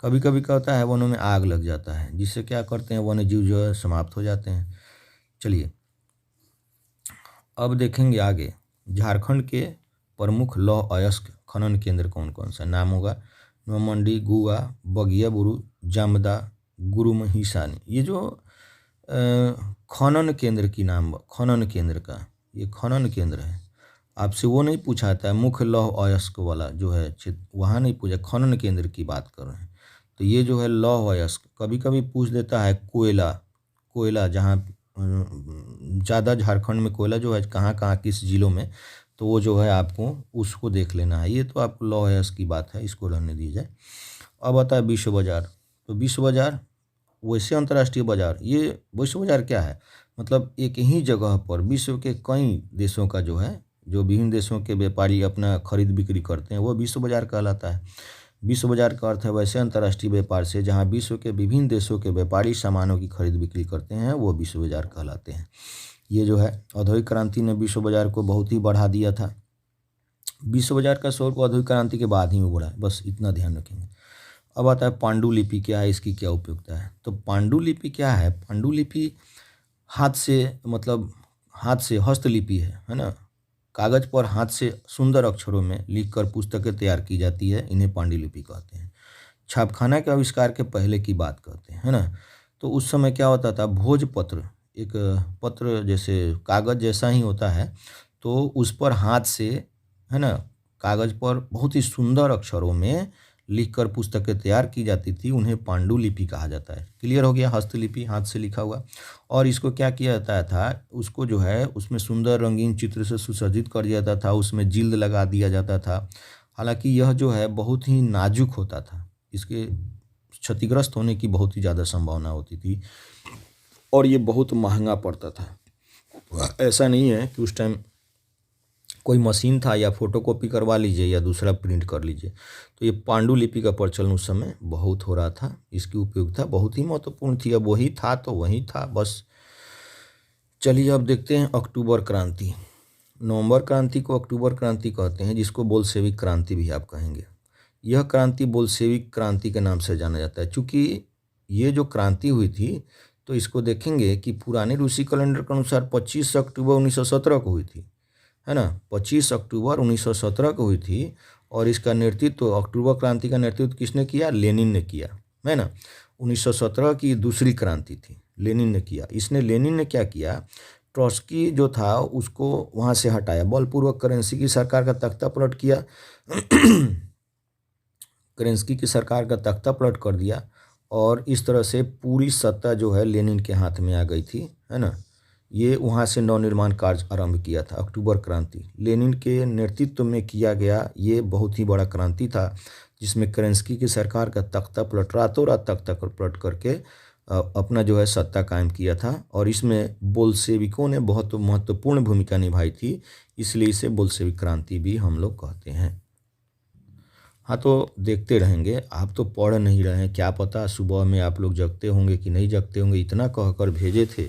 कभी कभी क्या होता है, वनों में आग लग जाता है जिससे क्या करते हैं, वन्य जीव जो है समाप्त हो जाते हैं। चलिए अब देखेंगे आगे, झारखंड के प्रमुख लौह अयस्क खनन केंद्र कौन कौन सा? नाम होगा नौमंडी, गुआ, बगिया बुरु, जामदा, गुरुमहिसानी। ये जो खनन केंद्र की नाम, खनन केंद्र का ये खनन केंद्र है। आपसे वो नहीं पूछा था मुख्य लौह अयस्क वाला जो है क्षेत्र, वहाँ नहीं पूछा, खनन केंद्र की बात कर रहे हैं। तो ये जो है लौह अयस्क, कभी कभी पूछ देता है कोयला, कोयला जहाँ ज़्यादा झारखंड में कोयला जो है कहाँ कहाँ किस जिलों में, तो वो जो है आपको उसको देख लेना है। ये तो आपको लौह अयस्क की बात है, इसको रहने दी जाए। अब आता है विश्व बाजार। तो विश्व बाजार वैसे अंतर्राष्ट्रीय बाजार, ये विश्व बाजार क्या है? मतलब एक ही जगह पर विश्व के कई देशों का जो है, जो विभिन्न देशों के व्यापारी अपना खरीद बिक्री करते हैं, वो विश्व बाजार कहलाता है। विश्व बाजार का अर्थ है वैसे अंतर्राष्ट्रीय व्यापार से जहां विश्व के विभिन्न देशों के व्यापारी सामानों की खरीद बिक्री करते हैं, वो विश्व बाजार कहलाते हैं। ये जो है औद्योगिक क्रांति ने विश्व बाजार को बहुत ही बढ़ा दिया था। विश्व बाजार का स्वरूप औद्योगिक क्रांति के बाद ही में बढ़ा, बस इतना ध्यान रखेंगे। अब आता है पांडुलिपि क्या है, इसकी क्या उपयोगिता है? तो पांडुलिपि क्या है? पांडुलिपि हाथ से, मतलब हाथ से हस्तलिपि है ना। कागज पर हाथ से सुंदर अक्षरों में लिखकर पुस्तकें तैयार की जाती है, इन्हें पांडुलिपि कहते हैं। छापखाना के आविष्कार के पहले की बात करते हैं, है ना। तो उस समय क्या होता था, भोजपत्र, एक पत्र जैसे कागज जैसा ही होता है, तो उस पर हाथ से, है ना, कागज पर बहुत ही सुंदर अक्षरों में लिखकर पुस्तकें तैयार की जाती थी, उन्हें पांडुलिपि कहा जाता है। क्लियर हो गया, हस्तलिपि हाथ से लिखा हुआ। और इसको क्या किया जाता था, उसको जो है उसमें सुंदर रंगीन चित्र से सुसज्जित कर दिया जाता था, उसमें जिल्द लगा दिया जाता था। हालांकि यह जो है बहुत ही नाजुक होता था, इसके क्षतिग्रस्त होने की बहुत ही ज़्यादा संभावना होती थी और ये बहुत महंगा पड़ता था। ऐसा नहीं है कि उस टाइम कोई मशीन था या फोटोकॉपी करवा लीजिए या दूसरा प्रिंट कर लीजिए। तो ये पांडुलिपि का प्रचलन उस समय बहुत हो रहा था, इसकी उपयोगिता बहुत ही महत्वपूर्ण थी। अब वही था तो वही था बस। चलिए अब देखते हैं अक्टूबर क्रांति। नवंबर क्रांति को अक्टूबर क्रांति कहते हैं, जिसको बोल्शेविक क्रांति भी आप कहेंगे। यह क्रांति बोल्शेविक क्रांति के नाम से जाना जाता है। चूँकि ये जो क्रांति हुई थी तो इसको देखेंगे कि पुराने रूसी कैलेंडर के अनुसार 25 अक्टूबर 1917 को हुई थी, है ना। 25 अक्टूबर 1917 को हुई थी और इसका नेतृत्व, अक्टूबर क्रांति का नेतृत्व किसने किया? लेनिन ने किया, है ना। 1917 की दूसरी क्रांति थी, लेनिन ने किया। लेनिन ने क्या किया ट्रॉट्स्की जो था उसको वहाँ से हटाया, बलपूर्वक करेंसी की सरकार का तख्ता पलट किया करेंसी की सरकार का तख्ता पलट कर दिया और इस तरह से पूरी सत्ता जो है लेनिन के हाथ में आ गई थी, है ना। ये वहाँ से नवनिर्माण कार्य आरंभ किया था। अक्टूबर क्रांति लेनिन के नेतृत्व में किया गया ये बहुत ही बड़ा क्रांति था, जिसमें केरेंस्की की सरकार का तख्ता पलट, रातों रात तख्ता पलट करके अपना जो है सत्ता कायम किया था। और इसमें बोल्शेविकों ने बहुत महत्वपूर्ण भूमिका निभाई थी, इसलिए इसे बोल्शेविक क्रांति भी हम लोग कहते हैं। हाँ, तो देखते रहेंगे। आप तो पढ़ नहीं रहे हैं, क्या पता सुबह में आप लोग जगते होंगे कि नहीं जगते होंगे। इतना कहकर भेजे थे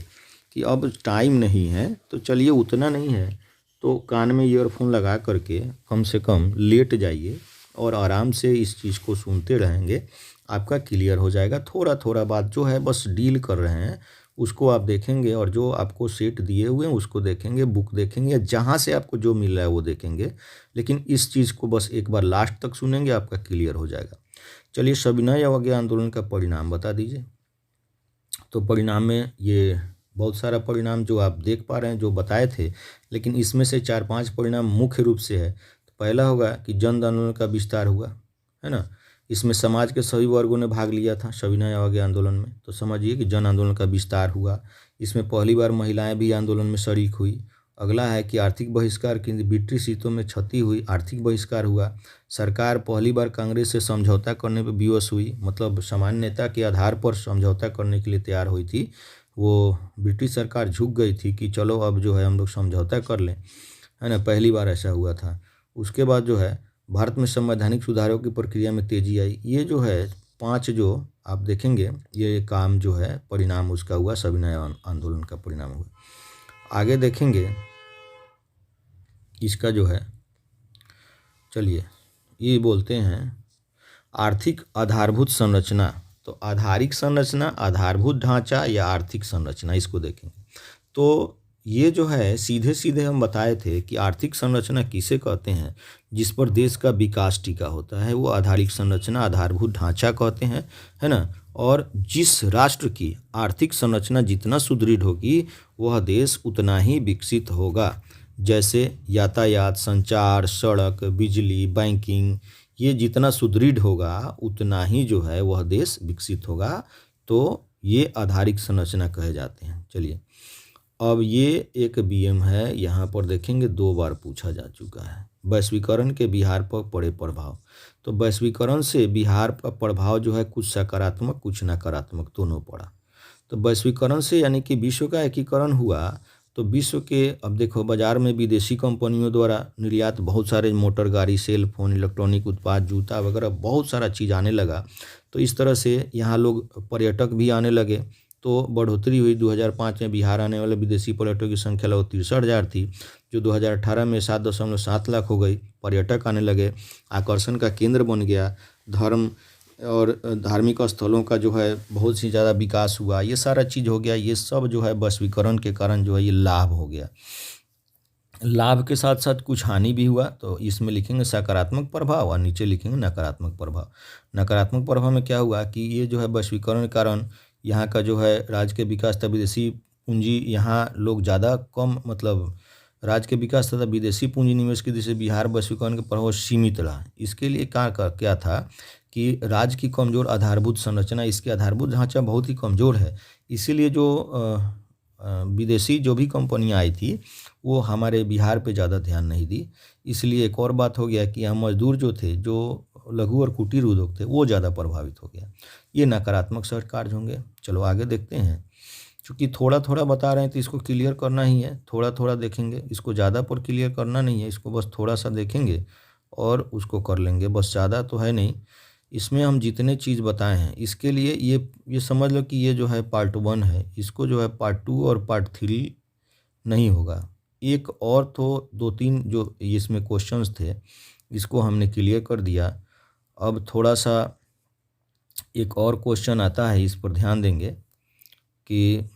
कि अब टाइम नहीं है, तो चलिए उतना नहीं है तो कान में ईयरफोन लगा करके कम से कम लेट जाइए और आराम से इस चीज़ को सुनते रहेंगे, आपका क्लियर हो जाएगा। थोड़ा थोड़ा बात जो है बस डील कर रहे हैं उसको आप देखेंगे, और जो आपको सेट दिए हुए हैं उसको देखेंगे, बुक देखेंगे, जहाँ से आपको जो मिल रहा है वो देखेंगे। लेकिन इस चीज़ को बस एक बार लास्ट तक सुनेंगे, आपका क्लियर हो जाएगा। चलिए, सविनय अवज्ञा आंदोलन का परिणाम बता दीजिए। तो परिणाम में ये बहुत सारा परिणाम जो आप देख पा रहे हैं जो बताए थे, लेकिन इसमें से 4-5 परिणाम मुख्य रूप से है। तो पहला होगा कि जन आंदोलन का विस्तार हुआ, है ना। इसमें समाज के सभी वर्गों ने भाग लिया था सविनय अवज्ञा आंदोलन में, तो समझिए कि जन आंदोलन का विस्तार हुआ। इसमें पहली बार महिलाएं भी आंदोलन में शरीक हुई। अगला है कि आर्थिक बहिष्कार की ब्रिटिश हितों में क्षति हुई, आर्थिक बहिष्कार हुआ। सरकार पहली बार कांग्रेस से समझौता करने पर विवश हुई, मतलब सामान्य नेता के आधार पर समझौता करने के लिए तैयार हुई थी। वो ब्रिटिश सरकार झुक गई थी कि चलो अब जो है हम लोग समझौता कर लें, है ना। पहली बार ऐसा हुआ था। उसके बाद जो है भारत में संवैधानिक सुधारों की प्रक्रिया में तेजी आई। ये जो है 5 जो आप देखेंगे ये काम जो है परिणाम उसका हुआ, सविनय आंदोलन का परिणाम हुआ। आगे देखेंगे इसका जो है, चलिए ये बोलते हैं आर्थिक आधारभूत संरचना। तो आधारिक संरचना, आधारभूत ढांचा या आर्थिक संरचना, इसको देखेंगे। तो ये जो है सीधे सीधे हम बताए थे कि आर्थिक संरचना किसे कहते हैं, जिस पर देश का विकास टिका होता है, वो आधारिक संरचना, आधारभूत ढांचा कहते हैं, है ना। और जिस राष्ट्र की आर्थिक संरचना जितना सुदृढ़ होगी वह देश उतना ही विकसित होगा। जैसे यातायात, संचार, सड़क, बिजली, बैंकिंग, ये जितना सुदृढ़ होगा उतना ही जो है वह देश विकसित होगा। तो ये आधारिक संरचना कहे जाते हैं। चलिए, अब ये एक बीएम है, यहाँ पर देखेंगे 2 बार पूछा जा चुका है। वैश्वीकरण के बिहार पर पड़े प्रभाव। तो वैश्वीकरण से बिहार पर प्रभाव जो है कुछ सकारात्मक कुछ नकारात्मक दोनों पड़ा। तो वैश्वीकरण से यानी कि विश्व का एकीकरण हुआ, तो विश्व के, अब देखो बाजार में विदेशी कंपनियों द्वारा निर्यात बहुत सारे मोटर गाड़ी, सेल फोन, इलेक्ट्रॉनिक उत्पाद, जूता वगैरह बहुत सारा चीज़ आने लगा। तो इस तरह से यहाँ लोग पर्यटक भी आने लगे, तो बढ़ोतरी हुई। 2005 में बिहार आने वाले विदेशी पर्यटकों की संख्या लगभग 63,000 थी, जो 2018 में 7.7 लाख हो गई। पर्यटक आने लगे, आकर्षण का केंद्र बन गया। धर्म और धार्मिक स्थलों का जो है बहुत सी ज़्यादा विकास हुआ। ये सारा चीज़ हो गया। ये सब जो है वैश्वीकरण के कारण जो है ये लाभ हो गया। लाभ के साथ साथ कुछ हानि भी हुआ, तो इसमें लिखेंगे सकारात्मक प्रभाव और नीचे लिखेंगे नकारात्मक प्रभाव। नकारात्मक प्रभाव में क्या हुआ कि ये जो है वैश्वीकरण के कारण यहाँ का जो है राज्य के विकास तथा विदेशी पूंजी, यहाँ लोग ज़्यादा कम, मतलब राज्य के विकास तथा विदेशी पूंजी निवेश की दृष्टि से बिहार वैश्वीकरण के प्रभाव सीमित रहा। इसके लिए क्या था कि राज्य की कमज़ोर आधारभूत संरचना, इसके आधारभूत ढांचा बहुत ही कमज़ोर है। इसीलिए जो विदेशी जो भी कंपनियां आई थी वो हमारे बिहार पे ज़्यादा ध्यान नहीं दी। इसलिए एक और बात हो गया कि यहाँ मजदूर जो थे, जो लघु और कुटीर उद्योग थे, वो ज़्यादा प्रभावित हो गया। ये नकारात्मक कार्य होंगे। चलो आगे देखते हैं। चूँकि थोड़ा थोड़ा बता रहे हैं तो इसको क्लियर करना ही है, थोड़ा थोड़ा देखेंगे। इसको ज़्यादा पर क्लियर करना नहीं है, इसको बस थोड़ा सा देखेंगे और उसको कर लेंगे, बस ज़्यादा तो है नहीं। इसमें हम जितने चीज़ बताए हैं इसके लिए ये समझ लो कि ये जो है पार्ट 1 है। इसको जो है पार्ट 2 और पार्ट 3 नहीं होगा। एक और तो 2-3 जो इसमें क्वेश्चंस थे इसको हमने क्लियर कर दिया। अब थोड़ा सा एक और क्वेश्चन आता है, इस पर ध्यान देंगे कि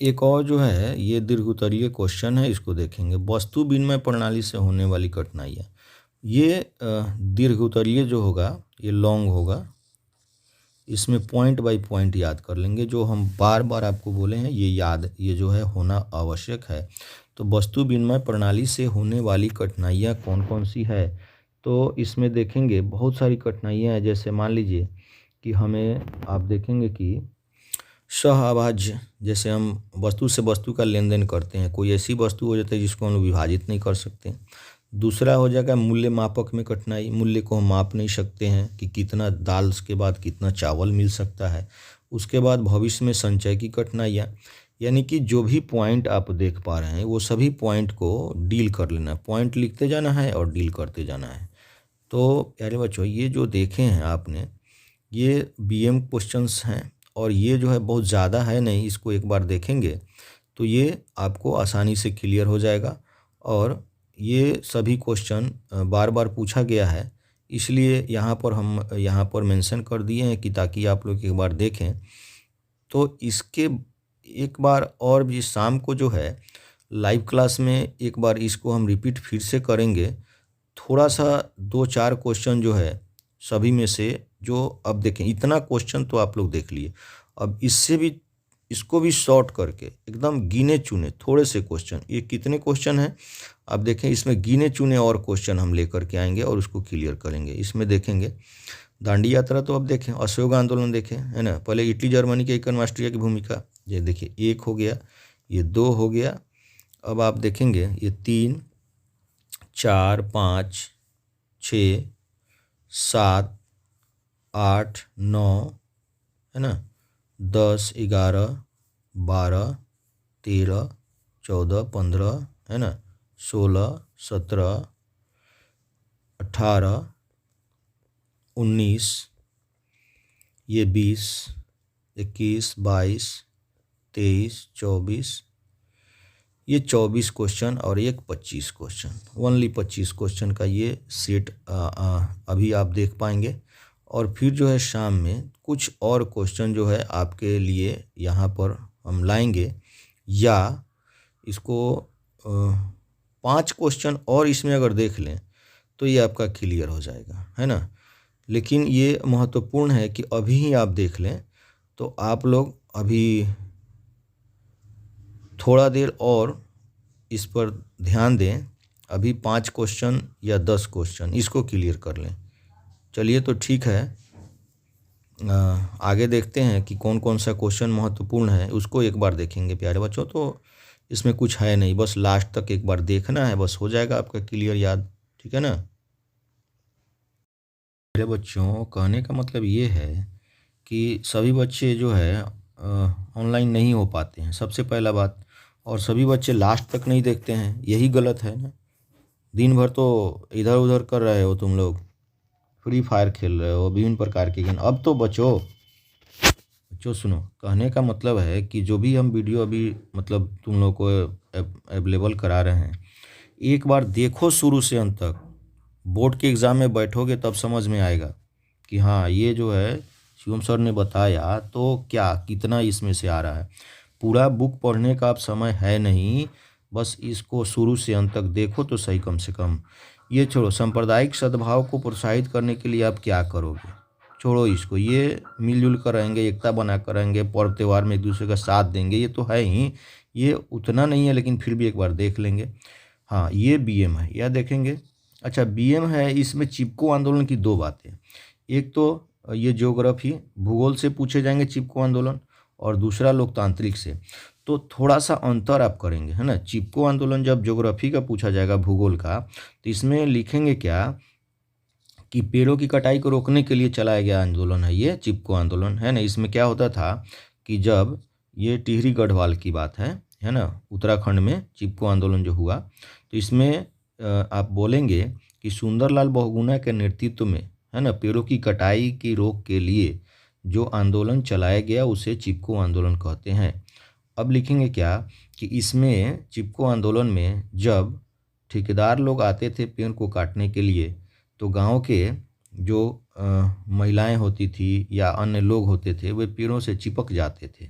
एक और जो है ये दीर्घोत्तरीय क्वेश्चन है, इसको देखेंगे। वस्तु विनिमय प्रणाली से होने वाली कठिनाइयाँ। ये दीर्घोत्तरीय जो होगा ये लॉन्ग होगा, इसमें पॉइंट बाय पॉइंट याद कर लेंगे। जो हम बार बार आपको बोले हैं ये जो है होना आवश्यक है। तो वस्तु विनिमय प्रणाली से होने वाली कठिनाइयाँ कौन कौन सी है, तो इसमें देखेंगे बहुत सारी कठिनाइयाँ हैं। जैसे मान लीजिए कि हमें आप देखेंगे कि सहअभाज्य, जैसे हम वस्तु से वस्तु का लेन देन करते हैं, कोई ऐसी वस्तु हो जाती है जिसको हम लोग विभाजित नहीं कर सकते। दूसरा हो जाएगा मूल्य मापक में कठिनाई, मूल्य को हम माप नहीं सकते हैं कि कितना दाल के बाद कितना चावल मिल सकता है। उसके बाद भविष्य में संचय की कठिनाइयाँ, यानी कि जो भी पॉइंट आप देख पा रहे हैं वो सभी पॉइंट को डील कर लेना है, पॉइंट लिखते जाना है और डील करते जाना है। तो प्यारे बच्चों, ये जो देखे हैं आपने, ये बीएम क्वेश्चंस हैं और ये जो है बहुत ज़्यादा है नहीं, इसको एक बार देखेंगे तो ये आपको आसानी से क्लियर हो जाएगा। और ये सभी क्वेश्चन बार बार पूछा गया है, इसलिए यहाँ पर मेंशन कर दिए हैं कि ताकि आप लोग एक बार देखें। तो इसके एक बार और भी शाम को जो है लाइव क्लास में एक बार इसको हम रिपीट फिर से करेंगे। थोड़ा सा 2-4 क्वेश्चन जो है सभी में से, जो अब देखें इतना क्वेश्चन तो आप लोग देख लिए, अब इसको भी शॉर्ट करके एकदम गिने चुने थोड़े से क्वेश्चन, ये कितने क्वेश्चन हैं आप देखें, इसमें गिने चुने और क्वेश्चन हम लेकर के आएंगे और उसको क्लियर करेंगे। इसमें देखेंगे दांडी यात्रा तो अब देखें, असहयोग आंदोलन देखें, है ना। पहले इटली जर्मनी के एकन ऑस्ट्रिया की भूमिका, ये देखिए 1 हो गया, ये 2 हो गया। अब आप देखेंगे ये 3, 4, 5, 6, 7, 8, 9, है ना, 10, 11, 12, 13, 14, 15, है ना, 16, 17, 18, 19, ये 20, 21, 22, 23, 24, ये 24 क्वेश्चन और एक 25 क्वेश्चन, ओनली 25 क्वेश्चन का ये सेट अभी आप देख पाएंगे। और फिर जो है शाम में कुछ और क्वेश्चन जो है आपके लिए यहाँ पर हम लाएंगे, या इसको 5 क्वेश्चन और इसमें अगर देख लें तो ये आपका क्लियर हो जाएगा, है ना। लेकिन ये महत्वपूर्ण है कि अभी ही आप देख लें, तो आप लोग अभी थोड़ा देर और इस पर ध्यान दें। अभी 5 क्वेश्चन या 10 क्वेश्चन इसको क्लियर कर लें। चलिए तो ठीक है, आगे देखते हैं कि कौन कौन सा क्वेश्चन महत्वपूर्ण है, उसको एक बार देखेंगे प्यारे बच्चों। तो इसमें कुछ है नहीं, बस लास्ट तक एक बार देखना है, बस हो जाएगा आपका क्लियर याद, ठीक है ना। मेरे बच्चों, कहने का मतलब ये है कि सभी बच्चे जो है ऑनलाइन नहीं हो पाते हैं, सबसे पहला बात। और सभी बच्चे लास्ट तक नहीं देखते हैं, यही गलत है ना। दिन भर तो इधर उधर कर रहे हो तुम लोग, फ्री फायर खेल रहे हो, विभिन्न प्रकार के गेम। अब तो बच्चों सुनो, कहने का मतलब है कि जो भी हम वीडियो अभी मतलब तुम लोग को अवेलेबल करा रहे हैं, एक बार देखो शुरू से अंत तक। बोर्ड के एग्ज़ाम में बैठोगे तब समझ में आएगा कि हाँ, ये जो है शिवम सर ने बताया तो क्या कितना इसमें से आ रहा है। पूरा बुक पढ़ने का अब समय है नहीं, बस इसको शुरू से अंत तक देखो तो सही। कम से कम ये छोड़ो, सांप्रदायिक सद्भाव को प्रोत्साहित करने के लिए आप क्या करोगे, छोड़ो इसको। ये मिलजुल कर रहेंगे, एकता बना कर रहेंगे, पर्व त्यौहार में एक दूसरे का साथ देंगे, ये तो है ही। ये उतना नहीं है लेकिन फिर भी एक बार देख लेंगे। हाँ, ये बीएम है, यह देखेंगे। अच्छा, बीएम है, इसमें चिपको आंदोलन की 2 बातें। एक तो ये ज्योग्राफी भूगोल से पूछे जाएंगे चिपको आंदोलन, और दूसरा लोकतांत्रिक से। तो थोड़ा सा अंतर आप करेंगे, है ना। चिपको आंदोलन जब ज्योग्राफी का पूछा जाएगा, भूगोल का, तो इसमें लिखेंगे क्या कि पेड़ों की कटाई को रोकने के लिए चलाया गया आंदोलन है ये चिपको आंदोलन, है ना। इसमें क्या होता था कि जब ये टिहरी गढ़वाल की बात है ना, उत्तराखंड में चिपको आंदोलन जो हुआ, तो इसमें आप बोलेंगे कि सुंदरलाल बहुगुणा के नेतृत्व में, है ना, पेड़ों की कटाई की रोक के लिए जो आंदोलन चलाया गया उसे चिपको आंदोलन कहते हैं। अब लिखेंगे क्या कि इसमें चिपको आंदोलन में जब ठेकेदार लोग आते थे पेड़ को काटने के लिए, तो गांव के जो महिलाएं होती थी या अन्य लोग होते थे, वे पेड़ों से चिपक जाते थे।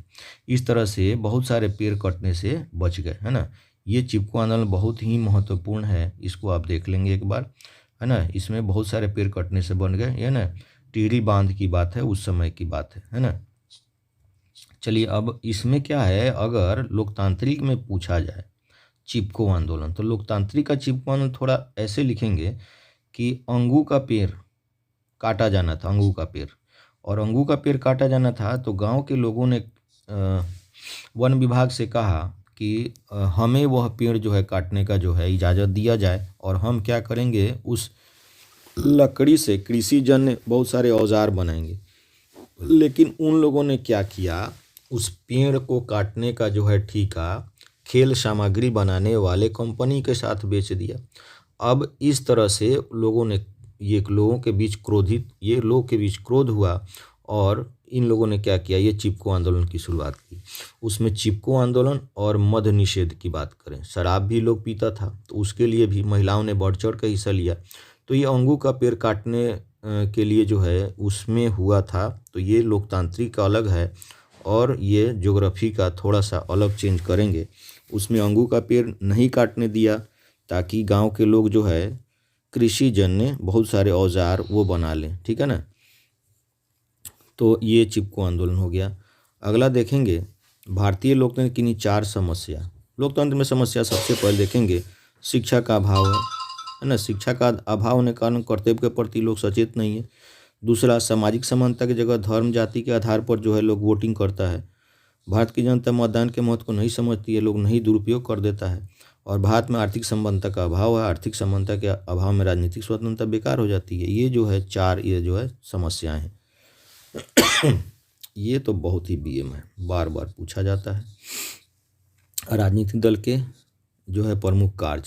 इस तरह से बहुत सारे पेड़ कटने से बच गए, है ना। ये चिपको आंदोलन बहुत ही महत्वपूर्ण है, इसको आप देख लेंगे एक बार, है ना। इसमें बहुत सारे पेड़ कटने से बन गए, है ना। टिहरी बांध की बात है, उस समय की बात है ना। चलिए अब इसमें क्या है, अगर लोकतांत्रिक में पूछा जाए चिपको आंदोलन, तो लोकतांत्रिक का चिपको आंदोलन थोड़ा ऐसे लिखेंगे कि अंगू का पेड़ काटा जाना था, अंगू का पेड़, और अंगू का पेड़ काटा जाना था तो गांव के लोगों ने वन विभाग से कहा कि हमें वह पेड़ जो है काटने का जो है इजाज़त दिया जाए, और हम क्या करेंगे, उस लकड़ी से कृषि जन्य बहुत सारे औजार बनाएंगे। लेकिन उन लोगों ने क्या किया, उस पेड़ को काटने का जो है ठेका खेल सामग्री बनाने वाले कंपनी के साथ बेच दिया। अब इस तरह से लोगों के बीच क्रोध हुआ, और इन लोगों ने क्या किया, ये चिपको आंदोलन की शुरुआत की। उसमें चिपको आंदोलन और मद्य निषेध की बात करें, शराब भी लोग पीता था तो उसके लिए भी महिलाओं ने बढ़ चढ़ कर हिस्सा लिया। तो ये अंगू का पेड़ काटने के लिए जो है उसमें हुआ था। तो ये लोकतांत्रिक का अलग है, और ये ज्योग्राफी का थोड़ा सा अलग चेंज करेंगे। उसमें अंगू का पेड़ नहीं काटने दिया ताकि गांव के लोग जो है कृषि जन्य बहुत सारे औजार वो बना लें, ठीक है ना। तो ये चिपको आंदोलन हो गया। अगला देखेंगे भारतीय लोकतंत्र की 4 समस्या। लोकतंत्र में समस्या सबसे पहले देखेंगे शिक्षा का अभाव है ना। शिक्षा का अभाव होने के कारण कर्तव्य के प्रति लोग सचेत नहीं है। दूसरा, सामाजिक समानता की जगह धर्म जाति के आधार पर जो है लोग वोटिंग करता है। भारत की जनता मतदान के महत्व को नहीं समझती है, लोग नहीं दुरुपयोग कर देता है। और भारत में आर्थिक समानता का अभाव है, आर्थिक समानता के अभाव में राजनीतिक स्वतंत्रता बेकार हो जाती है। ये जो है 4 ये जो है समस्याएं हैं। ये तो बहुत ही बीएम है, बार बार पूछा जाता है। राजनीतिक दल के जो है प्रमुख कार्य,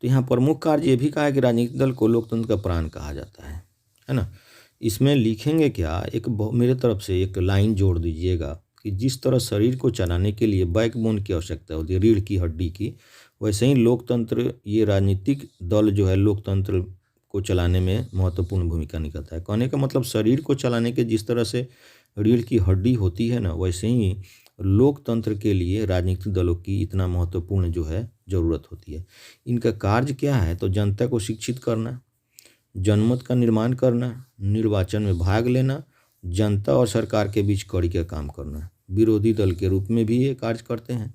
तो यहाँ प्रमुख कार्य ये भी कहा है कि राजनीतिक दल को लोकतंत्र का प्राण कहा जाता है ना। इसमें लिखेंगे क्या, मेरे तरफ से एक लाइन जोड़ दीजिएगा कि जिस तरह शरीर को चलाने के लिए बैकबोन की आवश्यकता होती है, रीढ़ की हड्डी की, वैसे ही लोकतंत्र, ये राजनीतिक दल जो है लोकतंत्र को चलाने में महत्वपूर्ण भूमिका निभाता है। कहने का मतलब शरीर को चलाने के जिस तरह से रीढ़ की हड्डी होती है ना, वैसे ही लोकतंत्र के लिए राजनीतिक दलों की इतना महत्वपूर्ण जो है ज़रूरत होती है। इनका कार्य क्या है, तो जनता को शिक्षित करना, जनमत का निर्माण करना, निर्वाचन में भाग लेना, जनता और सरकार के बीच कड़ी का काम करना। विरोधी दल के रूप में भी ये कार्य करते हैं।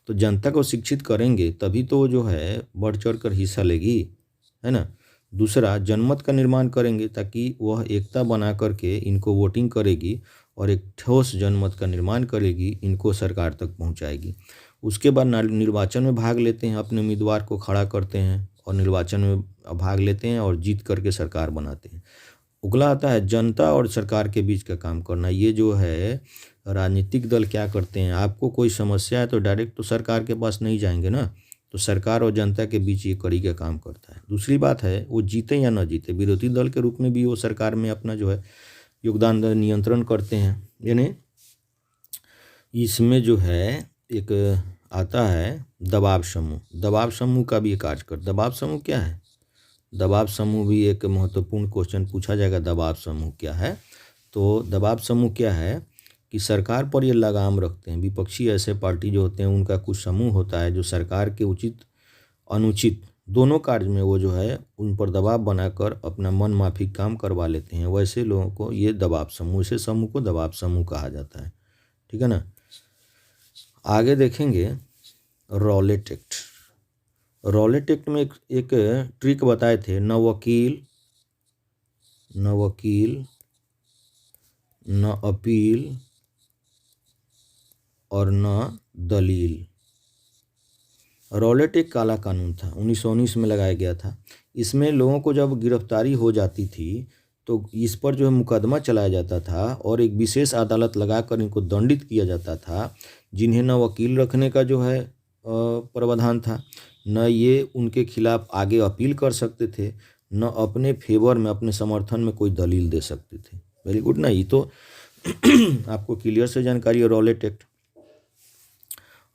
तो जनता को शिक्षित करेंगे तभी तो जो है बढ़ चढ़ कर हिस्सा लेगी, है ना। दूसरा, जनमत का निर्माण करेंगे ताकि वह एकता बना करके इनको वोटिंग करेगी और एक ठोस जनमत का निर्माण करेगी, इनको सरकार तक पहुंचाएगी। उसके बाद निर्वाचन में भाग लेते हैं, अपने उम्मीदवार को खड़ा करते हैं और निर्वाचन में भाग लेते हैं और जीत करके सरकार बनाते हैं। उगला आता है जनता और सरकार के बीच का काम करना। ये जो है राजनीतिक दल क्या करते हैं, आपको कोई समस्या है तो डायरेक्ट तो सरकार के पास नहीं जाएंगे ना, तो सरकार और जनता के बीच ये कड़ी का काम करता है। दूसरी बात है, वो जीते या न जीते, विरोधी दल के रूप में भी वो सरकार में अपना जो है योगदान नियंत्रण करते हैं। यानी इसमें जो है एक आता है दबाव समूह। दबाव समूह का भी एक कार्य कर, दबाव समूह क्या है, दबाव समूह भी एक महत्वपूर्ण क्वेश्चन पूछा जाएगा। दबाव समूह क्या है, तो दबाव समूह क्या है कि सरकार पर ये लगाम रखते हैं। विपक्षी ऐसे पार्टी जो होते हैं उनका कुछ समूह होता है जो सरकार के उचित अनुचित दोनों कार्य में वो जो है उन पर दबाव बनाकर अपना मन माफिक काम करवा लेते हैं। वैसे लोगों को ये दबाव समूह, इसे समूह को दबाव समूह कहा जाता है, ठीक है ना। आगे देखेंगे रॉलेट एक्ट। रॉलेट एक्ट में एक ट्रिक बताए थे, न वकील न अपील और न दलील। रॉलेट एक काला कानून था, 1919 में लगाया गया था। इसमें लोगों को जब गिरफ्तारी हो जाती थी तो इस पर जो है मुकदमा चलाया जाता था और एक विशेष अदालत लगाकर इनको दंडित किया जाता था, जिन्हें न वकील रखने का जो है प्रावधान था, न ये उनके खिलाफ आगे अपील कर सकते थे, न अपने फेवर में अपने समर्थन में कोई दलील दे सकते थे। वेरी गुड ना, ये तो आपको क्लियर से जानकारी है रॉलेट एक्ट।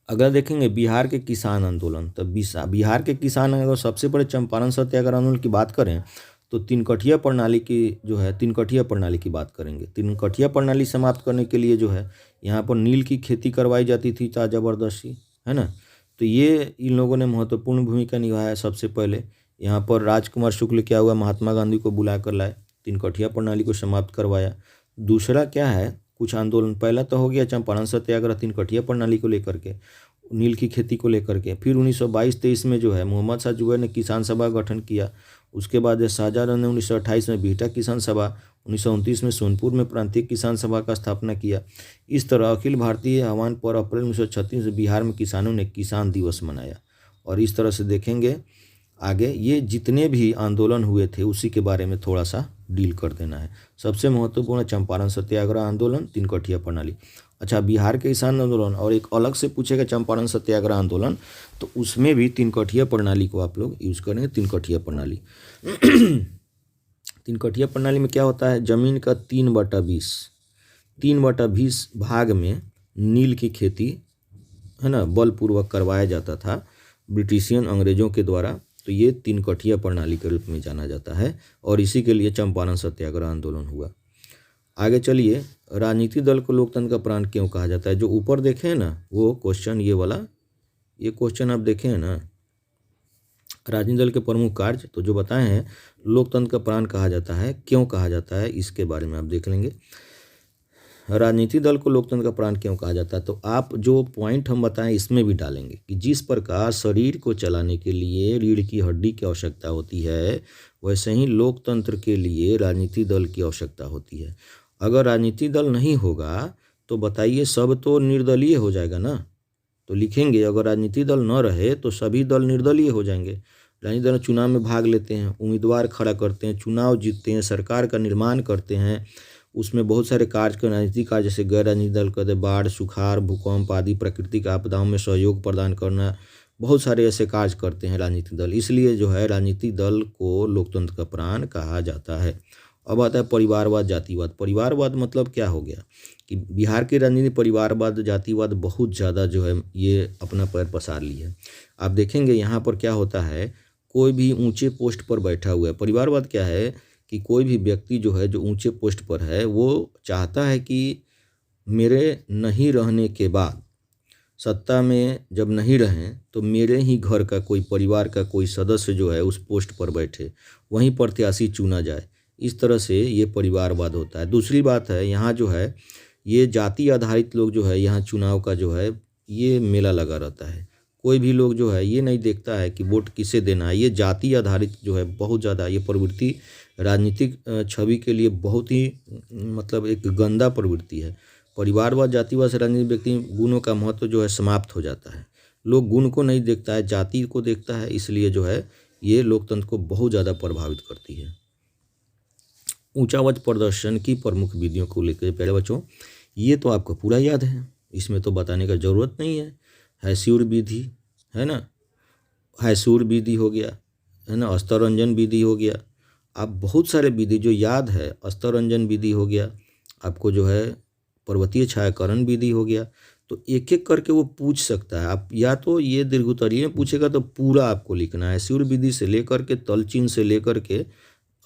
अगर देखेंगे बिहार के किसान आंदोलन, तो बिहार के किसान आंदोलन सबसे बड़े चंपारण सत्याग्रह आंदोलन की बात करें तो तीनकठिया प्रणाली की जो है तीनकठिया प्रणाली की बात करेंगे। तीनकठिया प्रणाली समाप्त करने के लिए जो है यहाँ पर नील की खेती करवाई जाती थी जबरदस्ती, है ना। तो ये इन लोगों ने महत्वपूर्ण भूमिका निभाया। सबसे पहले यहाँ पर राजकुमार शुक्ल क्या हुआ, महात्मा गांधी को बुला कर लाए, तीन-कठिया प्रणाली को समाप्त करवाया। दूसरा क्या है, कुछ आंदोलन, पहला तो हो गया चंपारण सत्याग्रह तीन-कठिया प्रणाली को लेकर के, नील की खेती को लेकर के। फिर 1922-23 में जो है मोहम्मद शाह जुबैर ने किसान सभा गठन किया। उसके बाद शाहजहां ने 1928 में बिहटा किसान सभा, 1929 में सोनपुर में प्रांतीय किसान सभा का स्थापना किया। इस तरह अखिल भारतीय आह्वान पर अप्रैल 1936 में बिहार में किसानों ने किसान दिवस मनाया। और इस तरह से देखेंगे आगे ये जितने भी आंदोलन हुए थे उसी के बारे में थोड़ा सा डील कर देना है। सबसे महत्वपूर्ण चंपारण सत्याग्रह आंदोलन, तीन-कठिया प्रणाली। अच्छा, बिहार के किसान आंदोलन और एक अलग से पूछेगा चंपारण सत्याग्रह आंदोलन, तो उसमें भी तीन-कठिया प्रणाली को आप लोग यूज करेंगे। तीन-कठिया प्रणाली तीन-कठिया प्रणाली में क्या होता है, जमीन का 3/20 भाग में नील की खेती है ना बलपूर्वक करवाया जाता था ब्रिटिशियन अंग्रेजों के द्वारा। तो ये तीन-कठिया प्रणाली के रूप में जाना जाता है और इसी के लिए चंपारण सत्याग्रह आंदोलन हुआ। आगे चलिए, राजनीतिक दल को लोकतंत्र का प्राण क्यों कहा जाता है। जो ऊपर देखे हैं ना वो क्वेश्चन, ये वाला ये क्वेश्चन आप देखे हैं ना, राजनीतिक दल के प्रमुख कार्य, तो जो बताए हैं लोकतंत्र का प्राण कहा जाता है, क्यों कहा जाता है, इसके बारे में आप देख लेंगे। राजनीतिक दल को लोकतंत्र का प्राण क्यों कहा जाता है, तो आप जो पॉइंट हम बताएं इसमें भी डालेंगे कि जिस प्रकार शरीर को चलाने के लिए रीढ़ की हड्डी की आवश्यकता होती है, वैसे ही लोकतंत्र के लिए राजनीतिक दल की आवश्यकता होती है। अगर राजनीतिक दल नहीं होगा तो बताइए सब तो निर्दलीय हो जाएगा ना। तो लिखेंगे अगर राजनीतिक दल न रहे तो सभी दल निर्दलीय हो जाएंगे। राजनीतिक दल चुनाव में भाग लेते हैं, उम्मीदवार खड़ा करते हैं, चुनाव जीतते हैं, सरकार का निर्माण करते हैं, उसमें बहुत सारे कार्य राजनीतिक कार्य जैसे गैर राजनीतिक दल कहते बाढ़, सुखाड़, भूकंप आदि प्राकृतिक आपदाओं में सहयोग प्रदान करना, बहुत सारे ऐसे कार्य करते हैं राजनीतिक दल। इसलिए जो है राजनीतिक दल को लोकतंत्र का प्राण कहा जाता है। अब आता है परिवारवाद, जातिवाद। परिवारवाद मतलब क्या हो गया कि बिहार की राजनीति परिवारवाद, जातिवाद बहुत ज़्यादा जो है ये अपना पैर पसार ली है। आप देखेंगे यहाँ पर क्या होता है, कोई भी ऊंचे पोस्ट पर बैठा हुआ है। परिवारवाद क्या है कि कोई भी व्यक्ति जो है जो ऊंचे पोस्ट पर है वो चाहता है कि मेरे नहीं रहने के बाद, सत्ता में जब नहीं रहें तो मेरे ही घर का कोई, परिवार का कोई सदस्य जो है उस पोस्ट पर बैठे, वहीं प्रत्याशी चुना जाए। इस तरह से ये परिवारवाद होता है। दूसरी बात है यहाँ जो है ये जाति आधारित लोग जो है यहाँ चुनाव का जो है ये मेला लगा रहता है। कोई भी लोग जो है ये नहीं देखता है कि वोट किसे देना है। ये जाति आधारित जो है बहुत ज़्यादा ये प्रवृत्ति राजनीतिक छवि के लिए बहुत ही मतलब एक गंदा प्रवृत्ति है। परिवारवाद, जातिवाद से राजनीतिक व्यक्ति गुणों का महत्व जो है समाप्त हो जाता है। लोग गुण को नहीं देखता है, जाति को देखता है, इसलिए जो है ये लोकतंत्र को बहुत ज़्यादा प्रभावित करती है। ऊंचा आवाज प्रदर्शन की प्रमुख विधियों को लेकर पहले बच्चों ये तो आपको पूरा याद है, इसमें तो बताने का ज़रूरत नहीं है। हैस्यूर विधि है ना, हैस्यूर विधि हो गया है ना, अस्तरंजन विधि हो गया। आप बहुत सारे विधि जो याद है, अस्तरंजन विधि हो गया, आपको जो है पर्वतीय छायाकरण विधि हो गया। तो एक एक करके वो पूछ सकता है। आप या तो ये दीर्घोत्तरीय में पूछेगा तो पूरा आपको लिखना है, हैस्यूर विधि से लेकर के तलचिन्ह से लेकर के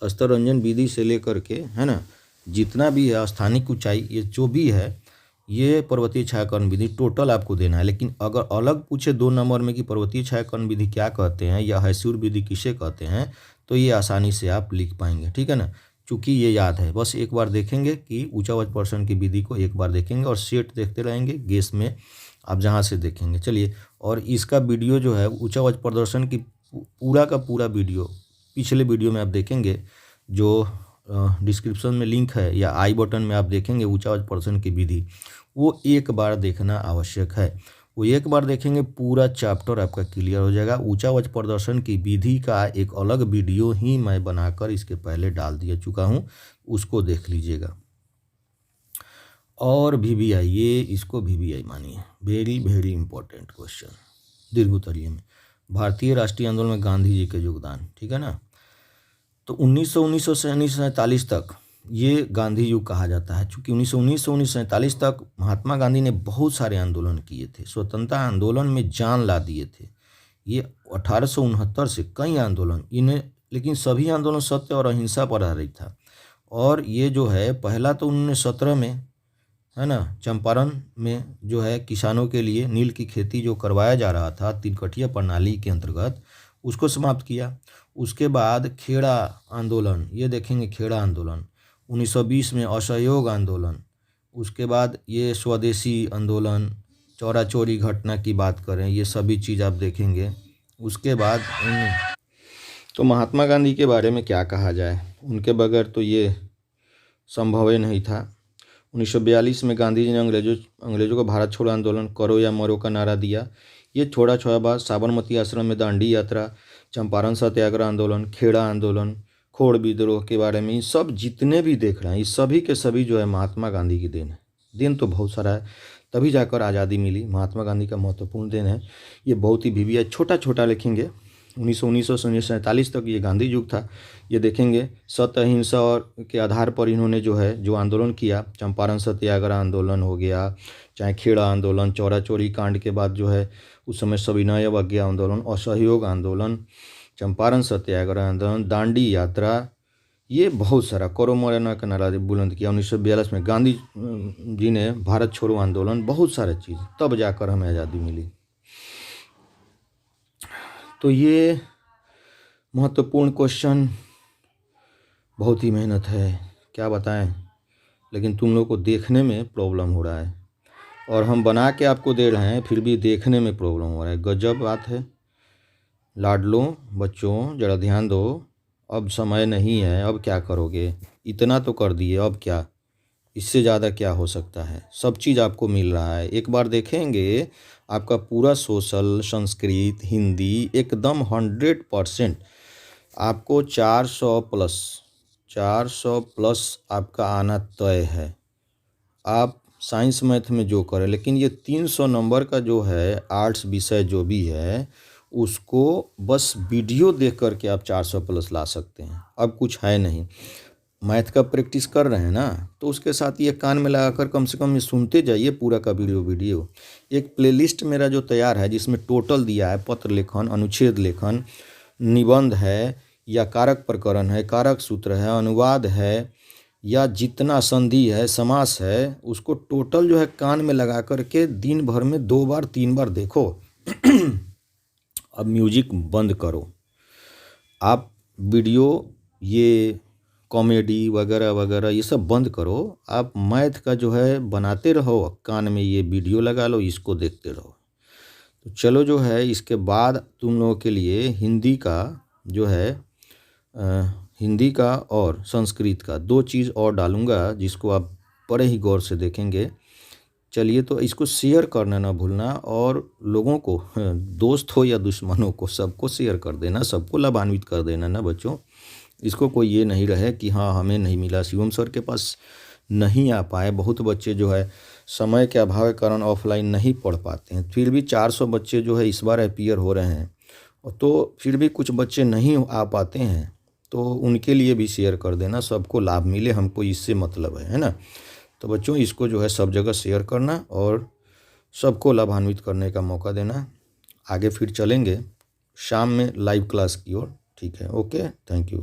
अस्तरंजन विधि से लेकर के है ना, जितना भी है स्थानिक ऊंचाई, ये जो भी है ये पर्वतीय छायाकरण विधि टोटल आपको देना है। लेकिन अगर अलग पूछे 2 नंबर में कि पर्वतीय छायाकरण विधि क्या कहते हैं या हैस्यूर विधि किसे कहते हैं, तो ये आसानी से आप लिख पाएंगे। ठीक है ना, चूँकि ये याद है, बस एक बार देखेंगे कि ऊंचा आवाज प्रदर्शन की विधि को एक बार देखेंगे और सेट देखते रहेंगे गेस में आप जहाँ से देखेंगे। चलिए, और इसका वीडियो जो है ऊंचा आवाज प्रदर्शन की पूरा का पूरा वीडियो पिछले वीडियो में आप देखेंगे, जो डिस्क्रिप्शन में लिंक है या आई बटन में आप देखेंगे ऊंचा आवाज प्रदर्शन की विधि, वो एक बार देखना आवश्यक है। वो एक बार देखेंगे पूरा चैप्टर आपका क्लियर हो जाएगा। ऊंचा आवाज प्रदर्शन की विधि का एक अलग वीडियो ही मैं बनाकर इसके पहले डाल दिया चुका हूँ, उसको देख लीजिएगा। और VVI, ये इसको VVI मानिए, वेरी वेरी इंपॉर्टेंट क्वेश्चन दीर्घोत्तरीय में। भारतीय राष्ट्रीय आंदोलन में गांधी जी के योगदान, ठीक है ना। तो 1919 से 1947 तक ये गांधी युग कहा जाता है, क्योंकि 1919 से 1947 तक महात्मा गांधी ने बहुत सारे आंदोलन किए थे, स्वतंत्रता आंदोलन में जान ला दिए थे। ये 1869 से कई आंदोलन इन्हें, लेकिन सभी आंदोलन सत्य और अहिंसा पर आधारित था। और ये जो है पहला तो 1917 में है ना, चंपारण में जो है किसानों के लिए नील की खेती जो करवाया जा रहा था तीन-कठिया प्रणाली के अंतर्गत, उसको समाप्त किया। उसके बाद खेड़ा आंदोलन, ये देखेंगे खेड़ा आंदोलन, 1920 में असहयोग आंदोलन, उसके बाद ये स्वदेशी आंदोलन, चौरा चौरी घटना की बात करें, ये सभी चीज़ आप देखेंगे। उसके बाद तो महात्मा गांधी के बारे में क्या कहा जाए, उनके बगैर तो ये संभव ही नहीं था। 1942 में गांधी जी ने अंग्रेजों को भारत छोड़ो आंदोलन, करो या मरो का नारा दिया। ये छोड़ा छोड़ाबाज, साबरमती आश्रम में दांडी यात्रा, चंपारण सत्याग्रह आंदोलन, खेड़ा आंदोलन, खोड़ विद्रोह के बारे में, ये सब जितने भी देख रहे हैं ये सभी के सभी जो है महात्मा गांधी की देन है। देन तो बहुत सारा है, तभी जाकर आज़ादी मिली। महात्मा गांधी का महत्वपूर्ण देन है। ये बहुत ही भीवी है, छोटा छोटा लिखेंगे। 1919 से 1947 तक ये गांधी युग था। ये देखेंगे सत्य अहिंसा और के आधार पर इन्होंने जो आंदोलन किया, चंपारण सत्याग्रह आंदोलन हो गया, चाहे खेड़ा आंदोलन, चौरा चौरी कांड के बाद जो है उस समय सविनय अवज्ञा आंदोलन, असहयोग आंदोलन, चंपारण सत्याग्रह आंदोलन, दांडी यात्रा, ये बहुत सारा, करो मरो का नारा बुलंद किया। 1942 में गांधी जी ने भारत छोड़ो आंदोलन, बहुत सारे चीज़, तब जाकर हमें आज़ादी मिली। तो ये महत्वपूर्ण क्वेश्चन, बहुत ही मेहनत है, क्या बताएं, लेकिन तुम लोग को देखने में प्रॉब्लम हो रहा है और हम बना के आपको दे रहे हैं, फिर भी देखने में प्रॉब्लम हो रहा है। गजब बात है। लाडलो बच्चों ज़रा ध्यान दो, अब समय नहीं है, अब क्या करोगे, इतना तो कर दिए, अब क्या, इससे ज़्यादा क्या हो सकता है। सब चीज़ आपको मिल रहा है। एक बार देखेंगे आपका पूरा सोशल, संस्कृत, हिंदी एकदम 100% आपको 400 प्लस आपका आना तय है। आप साइंस मैथ में जो करें, लेकिन ये 300 नंबर का जो है आर्ट्स विषय जो भी है, उसको बस वीडियो देख करके आप 400 प्लस ला सकते हैं। अब कुछ है नहीं। मैथ का प्रैक्टिस कर रहे हैं ना, तो उसके साथ ये कान में लगाकर कम से कम ये सुनते जाइए पूरा का वीडियो। एक प्लेलिस्ट मेरा जो तैयार है, जिसमें टोटल दिया है, पत्र लेखन, अनुच्छेद लेखन, निबंध है, या कारक प्रकरण है, कारक सूत्र है, अनुवाद है, या जितना संधि है, समास है, उसको टोटल जो है कान में लगा करके दिन भर में 2 बार 3 बार देखो। अब म्यूजिक बंद करो, आप वीडियो, ये कॉमेडी वगैरह वगैरह ये सब बंद करो। आप मैथ का जो है बनाते रहो, कान में ये वीडियो लगा लो, इसको देखते रहो। तो चलो जो है इसके बाद तुम लोगों के लिए हिंदी का जो है हिंदी का और संस्कृत का 2 चीज़ और डालूंगा, जिसको आप बड़े ही गौर से देखेंगे। चलिए, तो इसको शेयर करना ना भूलना, और लोगों को, दोस्त हो या दुश्मनों को, सबको शेयर कर देना, सबको लाभान्वित कर देना ना बच्चों। इसको कोई ये नहीं रहे कि हाँ हमें नहीं मिला, शिवम सर के पास नहीं आ पाए। बहुत बच्चे जो है समय के अभाव के कारण ऑफलाइन नहीं पढ़ पाते हैं, फिर भी 400 बच्चे जो है इस बार अपीयर हो रहे हैं, तो फिर भी कुछ बच्चे नहीं आ पाते हैं, तो उनके लिए भी शेयर कर देना, सबको लाभ मिले, हमको इससे मतलब है ना। तो बच्चों इसको जो है सब जगह शेयर करना और सबको लाभान्वित करने का मौका देना। आगे फिर चलेंगे शाम में लाइव क्लास की ओर, ठीक है, ओके, थैंक यू।